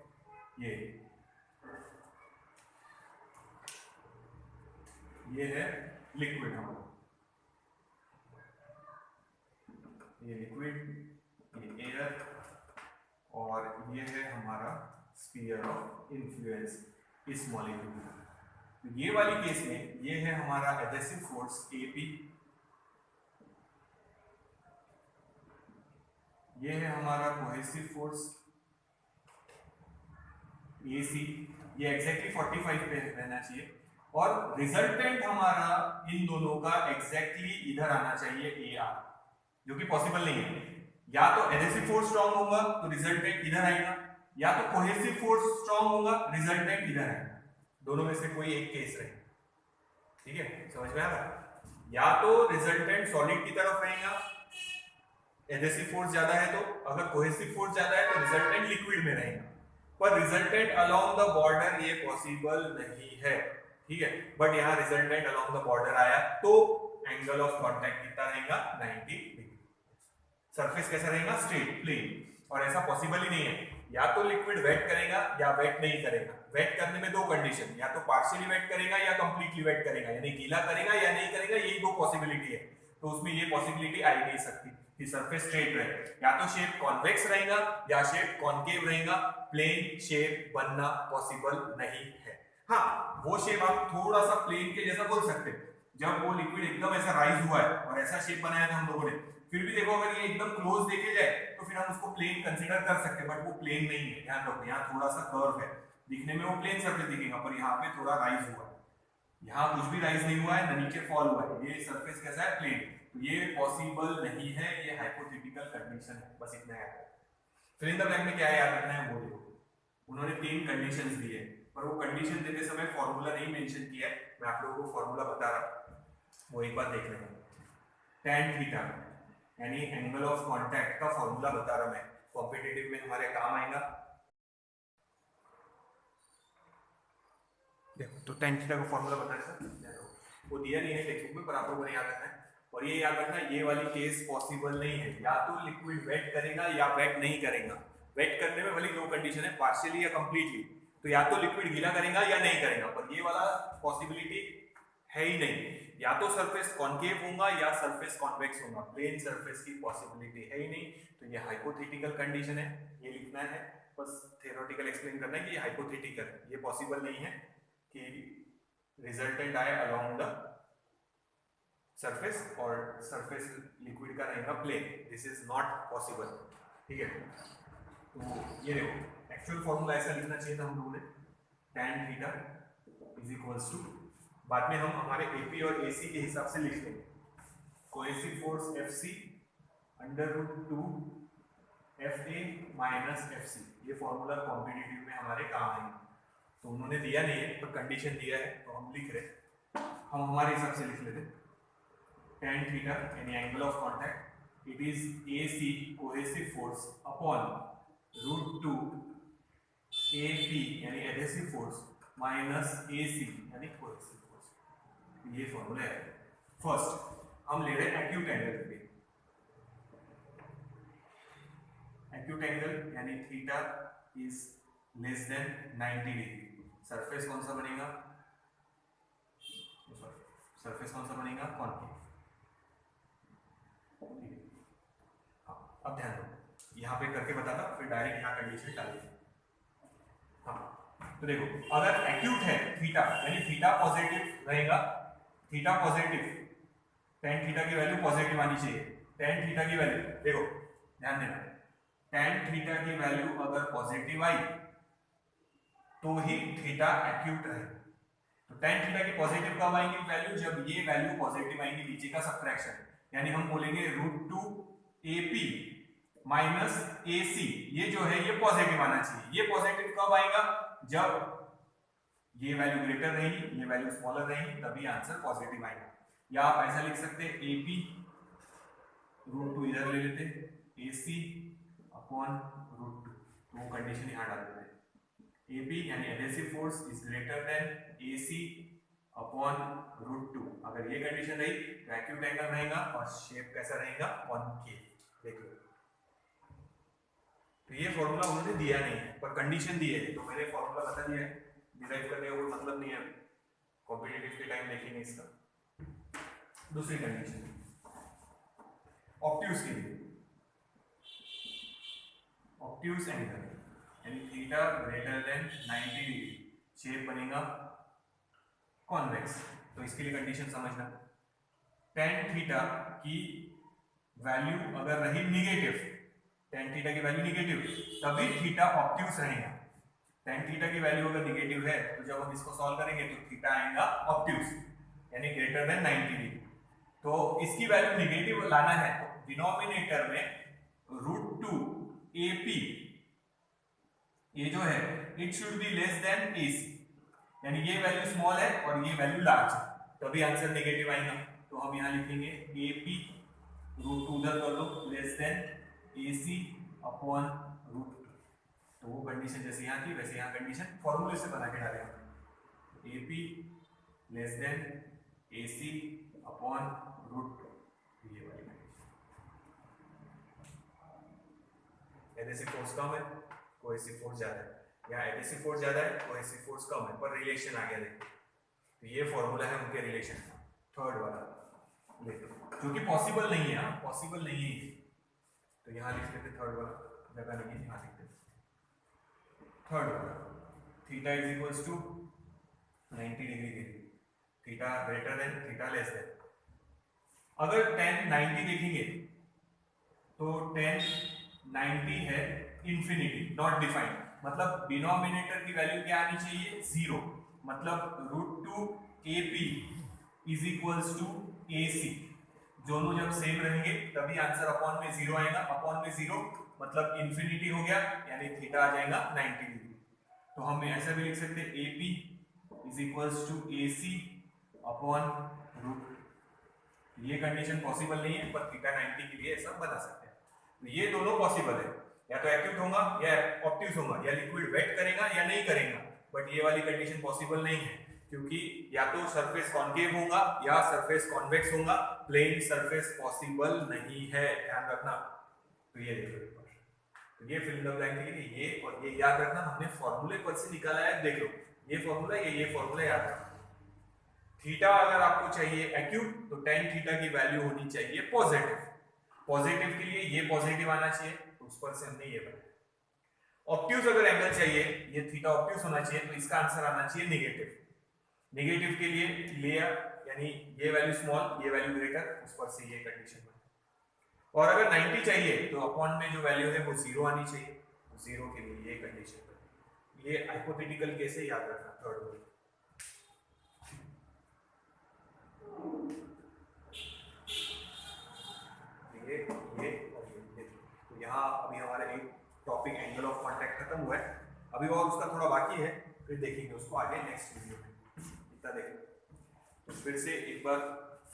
ये है लिक्विड हमारा, ये लिक्विड, ये एयर, और ये है हमारा स्फीयर ऑफ इन्फ्लुएंस इस मॉलिक्यूल। तो ये वाली केस में ये है हमारा एडेसिव फोर्स AP, ये है हमारा कोहेसिव फोर्स AC, ये एग्जैक्टली 45 पे रहना चाहिए और रिजल्टेंट हमारा इन दोनों का एग्जैक्टली इधर आना चाहिए AR, जो कि पॉसिबल नहीं है। या तो एडहेसिव फोर्स स्ट्रांग होगा तो रिजल्टेंट इधर आएगा, या तो कोहेसिव फोर्स स्ट्रांग होगा रिजल्टेंट इधर आएगा, दोनों में से कोई एक केस रहेगा। ठीक है, समझ में आ रहा है? या तो रिजल्टेंट सॉलिड की तरफ रहेगा, एडहेसिव फोर्स ज्यादा है तो, अगर कोहेसिव फोर्स ज्यादा है तो रिजल्टेंट लिक्विड में रहेगा, पर रिजल्टेंट अलोंग द बॉर्डर ये पॉसिबल नहीं है। ठीक है, बट यहाँ रिजल्टेंट अलोंग द बॉर्डर आया तो एंगल ऑफ कांटेक्ट कितना रहेगा 90 डिग्री, सरफेस कैसा रहेगा स्ट्रेट प्लेन, और ऐसा पॉसिबल ही नहीं है। या तो लिक्विड वेट करेगा या वेट नहीं करेगा। वेट करने में दो कंडीशन, या तो पार्शियली वेट करेगा या कंप्लीटली वेट करेगा, यानी गीला करेगा या नहीं करेगा, यही दो पॉसिबिलिटी है। तो उसमें ये पॉसिबिलिटी आई नहीं सकती कि सरफेस स्ट्रेट रहे, या तो शेप कॉन्वेक्स रहेगा या शेप कॉनकेव रहेगा, प्लेन शेप बनना पॉसिबल नहीं है। हाँ, वो शेप आप थोड़ा सा प्लेन के जैसा बोल सकते हैं, जब वो लिक्विड एकदम ऐसा राइज हुआ है और ऐसा शेप बनाया था हम लोगों ने, फिर भी देखो अगर ये एकदम क्लोज देखे जाए तो फिर हम उसको प्लेन कंसीडर कर सकते हैं, बट वो प्लेन नहीं है। ध्यान रखो, यहाँ थोड़ा सा कर्व है, दिखने में वो प्लेन सरफेस दिखेगा, पर यहाँ पे थोड़ा राइज हुआ है, यहाँ कुछ भी राइज नहीं हुआ है, न नीचे फॉल हुआ है, ये सरफेस कैसा है प्लेन। तो ये पॉसिबल नहीं है, ये हाइपोथेटिकल कंडीशन है, बस इतना याद है। फिर इन द ब्लैंक में क्या याद रखना है वो देखो, उन्होंने 3 कंडीशंस दी है, पर वो कंडीशन देते समय फॉर्मूला नहीं मेंशन किया है, मैं आप लोगों को फॉर्मूला बता रहा हूं, वो एक बार देख लेना। tan थीटा यानी एंगल ऑफ कांटेक्ट का फॉर्मूला बता रहा मैं, कॉम्पिटिटिव में हमारे काम आएगा। देखो, तो tan थीटा का फॉर्मूला बता रहा था, वो दिया नहीं है टेक्स्ट बुक में, पर आप लोगों को याद रखना है। और ये याद रखना, ये वाली केस पॉसिबल नहीं है, या तो लिक्विड वेट करेगा या वेट नहीं करेगा। वेट करने में भले दो कंडीशन है, पार्शियली या कंप्लीटली, तो या तो लिक्विड गीला करेगा या नहीं करेगा, पर ये वाला पॉसिबिलिटी है ही नहीं। या तो सरफेस कॉनकेव होगा या सरफेस कॉन्वेक्स होगा, प्लेन सरफेस की पॉसिबिलिटी है ही नहीं। तो ये हाइपोथेटिकल कंडीशन है, ये लिखना है, बस थ्योरेटिकल एक्सप्लेन करना है कि ये हाइपोथेटिकल है, ये पॉसिबल नहीं है कि रिजल्टेंट आए अलोंग द सरफेस और सरफेस लिक्विड का रहेगा plane, this is not possible. ठीक है, तो ये देखो एक्चुअल फॉर्मूला ऐसा लिखना चाहिए था हम लोगों ने, tan theta is equals to, बाद में हम हमारे AP और AC के हिसाब से लिख लेंगे, cohesive force FC √2 FA minus FC, ये फॉर्मूला कॉम्पिटिटिव में हमारे काम आएंगे। तो उन्होंने दिया नहीं है, पर कंडीशन दिया है तो हम लिख रहे, हम हमारे हिसाब से लिख लेते। tan थीटा यानी angle of contact, it is AC cohesive force upon √2 AP यानी एडहेसिव फोर्स माइनस AC यानी कोहेसिव फोर्स। ये फॉर्मूला है। फर्स्ट हम ले रहे हैं एक्यूट एंगल पे, एक्यूट एंगल यानी theta is less than 90 degree, surface कौन सा बनेगा, सरफेस कौन सा बनेगा कॉनकेव। हाँ, अब ध्यान दो, यहाँ पे करके बताता, फिर डायरेक्ट यहाँ कंडीशन डाल दीजिए। हाँ, तो देखो अगर एक्यूट है थीटा यानी थीटा पॉजिटिव रहेगा, थीटा पॉजिटिव, tan थीटा की वैल्यू पॉजिटिव आनी चाहिए। tan थीटा की वैल्यू देखो, ध्यान देना, tan थीटा की वैल्यू अगर पॉजिटिव आई तो ही थीटा एक्यूट रहे। तो tan थीटा की पॉजिटिव कब आएंगी वैल्यू, जब ये वैल्यू पॉजिटिव आएंगी, नीचे का सबट्रैक्शन, यानी हम बोलेंगे √2 AP माइनस AC, ये जो है ये पॉजिटिव आना चाहिए। ये पॉजिटिव कब आएगा, जब ये वैल्यू ग्रेटर रहेगी, ये वैल्यू स्मॉलर रहेगी, तभी आंसर पॉजिटिव आएगा। या आप ऐसा लिख सकते हैं AP √2 इधर ले लेते, AC अपॉन √2, तो वो कंडीशन यहाँ डाल देते हैं, AP यानी adhesive force is greater then AC upon √2। अगर ये कंडीशन रही तो एक्यूट एंगल रहेगा और शेप कैसा रहेगा कॉनकेव। देखो, तो ये फॉर्मूला उन्होंने दिया नहीं है, पर कंडीशन दी है, तो मैंने फॉर्मूला बता दिया है, डिराइव करने का कोई मतलब नहीं है, कॉम्पिटिटिव के टाइम देखेंगे इसका। दूसरी कंडीशन ऑब्ट्यूज के लिए, ऑब्ट्यूज एंगल यानी theta greater than 90 degree, shape बनेगा कॉन्वेक्स। तो इसके लिए कंडीशन समझना, tan थीटा की वैल्यू अगर रही निगेटिव, tan थीटा की वैल्यू निगेटिव, तभी थीटा ऑब्ट्यूज रहेगा। tan थीटा की वैल्यू अगर निगेटिव है तो जब हम इसको सॉल्व करेंगे तो थीटा आएगा ऑब्ट्यूज, यानी ग्रेटर देन 90 डिग्री। तो इसकी वैल्यू निगेटिव लाना है तो डिनोमिनेटर में √2 AP ये जो है it should be less than AC, यानी ये वैल्यू स्मॉल है और ये वैल्यू लार्ज है, तभी आंसर नेगेटिव आएगा। तो हम यहाँ लिखेंगे AP √2 उधर कर लो लेस देन AC अपॉन √2। तो वो कंडीशन जैसे यहाँ थी वैसे यहाँ कंडीशन फॉर्मूले से बना के डालेंगे, AP less than AC upon √2, ये वाली एडहेसिव फोर्स कम है, कोहेसिव फोर्स ज्यादा है, यहाँ एडहेसिव फोर्स ज्यादा है, कोहेसिव फोर्स कम है, पर रिलेशन आ गया देखो। तो ये फॉर्मूला है उनके रिलेशन का, थर्ड वाला देखो, जो कि पॉसिबल नहीं है, पॉसिबल नहीं है। तो यहाँ लिख लेते थर्ड वाला, जगह नहीं है यहाँ लिख देते थर्ड वाला, theta is equals to 90 degree के लिए, theta greater than theta less than. अगर tan 90 देखेंगे तो tan 90 है इंफिनिटी नॉट डिफाइंड, मतलब डिनोमिनेटर की वैल्यू क्या आनी चाहिए 0, मतलब √2 AP is equals to AC, दोनों जब सेम रहेंगे तभी आंसर अपॉन में 0 आएगा, अपॉन में 0 मतलब इंफिनिटी हो गया, यानी थीटा आ जाएगा 90 डिग्री। तो हम ऐसा भी लिख सकते हैं AP is equals to AC upon √2। ये कंडीशन पॉसिबल नहीं है, पर थीटा 90 के लिए ऐसा बना सकते हैं। तो ये दोनों पॉसिबल है, या तो एक्यूट होगा या ऑब्ट्यूज होगा, या लिक्विड वेट करेगा या नहीं करेगा, बट ये वाली कंडीशन पॉसिबल नहीं है, क्योंकि या तो सरफेस कॉन्केव होगा या सरफेस कॉन्वेक्स होगा, प्लेन सरफेस पॉसिबल नहीं है, ध्यान रखना। तो ये देखो एक बार, तो ये फिल इन द ब्लैंक के लिए ये और ये याद रखना, हमने फॉर्मूले पर से निकाला है, देख लो ये फॉर्मूला ये फॉर्मूला याद रखना। थीटा अगर आपको चाहिए एक्यूट तो tan थीटा की वैल्यू होनी चाहिए पॉजिटिव, पॉजिटिव के लिए ये पॉजिटिव आना चाहिए, तो उस पर से हमने ये बनाया। ऑब्ट्यूज अगर एंगल चाहिए, ये थीटा ऑब्ट्यूज होना चाहिए, तो इसका आंसर आना चाहिए नेगेटिव, नेगेटिव के लिए लिया यानी ये वैल्यू स्मॉल ये वैल्यू ग्रेटर, उस पर से ये कंडीशन बनी। और अगर 90 चाहिए तो अपॉन में जो वैल्यू है वो 0 आनी चाहिए, 0 के लिए ये कंडीशन बनी। ये हाइपोथेटिकल केस है, याद रखना थर्ड वाला। ये और ये तो यहाँ अभी हमारा एक टॉपिक एंगल ऑफ कांटेक्ट खत्म हुआ है, अभी और उसका थोड़ा बाकी है, फिर देखेंगे उसको आगे नेक्स्ट वीडियो में। इतना देखें तो फिर से एक बार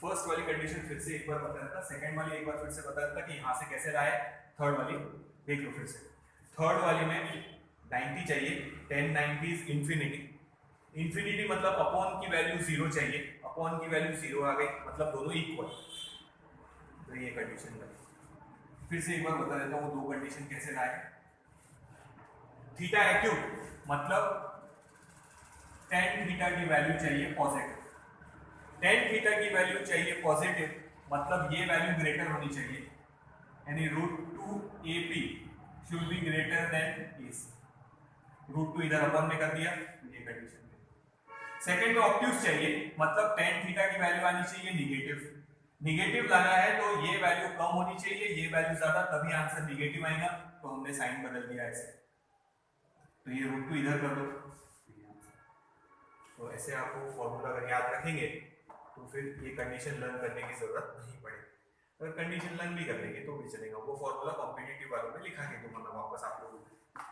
फर्स्ट वाली कंडीशन फिर से एक बार बता देता, सेकंड वाली एक बार फिर से बता देता कि यहाँ से कैसे रहा है, थर्ड वाली देख लो फिर से। थर्ड वाली में 90 चाहिए, tan 90 इज इंफिनिटी, इंफिनिटी मतलब अपॉन की वैल्यू 0 चाहिए, अपॉन की वैल्यू 0 आ गई, मतलब दोनों इक्वल, तो ये कंडीशन बनी। फिर से एक बार बता देता हूँ वो दो कंडीशन कैसे रहा है। थीटा एक्यूट मतलब tan थीटा की वैल्यू चाहिए पॉजिटिव, tan थीटा की वैल्यू चाहिए पॉजिटिव, मतलब ये वैल्यू ग्रेटर होनी चाहिए, यानी √2 AP should be greater than AC, √2 इधर अपॉन में कर दिया, ये कंडीशन। सेकंड में ऑब्ट्यूज चाहिए, मतलब tan थीटा की वैल्यू आनी चाहिए निगेटिव, निगेटिव लाना है तो ये वैल्यू कम होनी चाहिए, ये वैल्यू ज्यादा, तभी आंसर निगेटिव आएगा, तो हमने साइन बदल दिया ऐसे, तो ये √2 इधर कर दो। तो ऐसे आपको फॉर्मूला अगर याद रखेंगे तो फिर ये कंडीशन लर्न करने की जरूरत नहीं पड़ेगी, अगर कंडीशन लर्न भी कर लेंगे तो भी चलेगा, वो फॉर्मूला कॉम्पिटिटिव वालों में लिखा के दूंगा वापस आप लोगों को।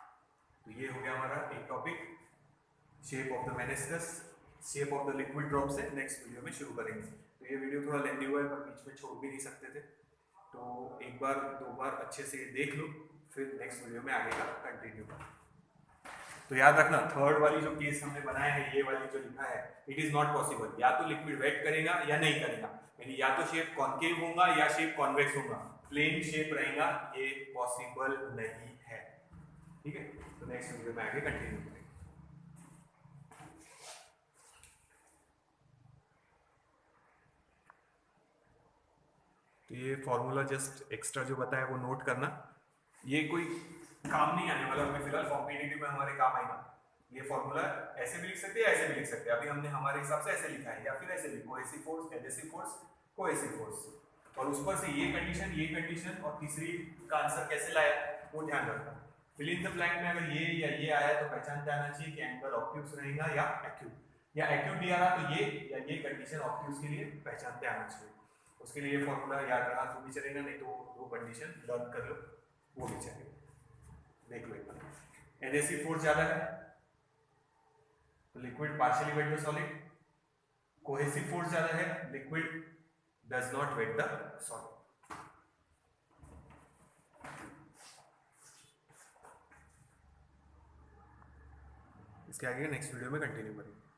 तो ये हो गया हमारा एक topic, shape of the meniscus, shape of the liquid drop से नेक्स्ट वीडियो में शुरू करेंगे। तो ये वीडियो थोड़ा लेंथी हुआ है, पर बीच में छोड़ भी नहीं सकते थे, तो एक बार दो बार अच्छे से देख लो, फिर नेक्स्ट वीडियो में आगे का कंटिन्यू करो। तो याद रखना थर्ड वाली जो केस हमने बनाया है, ये वाली जो लिखा है, इट इज नॉट पॉसिबल, या तो लिक्विड वेट करेगा या नहीं करेगा, यानी या तो शेप कॉन्केव होगा या शेप कॉन्वेक्स होगा, प्लेन शेप रहेगा, ये पॉसिबल नहीं है। ठीक है, तो नेक्स्ट वीडियो में आगे कंटिन्यू करेंगे। तो ये फॉर्मूला जस्ट एक्स्ट्रा जो बताया वो नोट करना, ये कोई काम नहीं आने वाला, हमें फिलहाल कॉम्पिटिटिव में हमारे काम आएगा। ये फॉर्मूला ऐसे भी लिख सकते हैं, ऐसे भी लिख सकते हैं, अभी हमने हमारे हिसाब से ऐसे लिखा है, या फिर ऐसे भी cohesive force, adhesive force, cohesive force, और उस पर से ये कंडीशन और तीसरी का आंसर कैसे लाया, वो ध्यान रखना। फिल इन द ब्लैंक में अगर ये या ये आया तो पहचानते आना चाहिए कि एंगल ऑब्ट्यूस रहेगा या एक्यूट, या एक्यूट दिया रहा तो ये या ये कंडीशन ऑब्ट्यूस के लिए पहचानते आना चाहिए। उसके लिए फॉर्मूला याद रखा तो भी चलेगा, नहीं तो दो कंडीशन लर्न कर लो वो भी चलेगा। देख लो एक बार, एनएससी फोर्स ज्यादा है तो liquid partially wet the solid, cohesive force ज्यादा है, liquid does not wet the solid. इसके आगे नेक्स्ट वीडियो में कंटिन्यू करेंगे।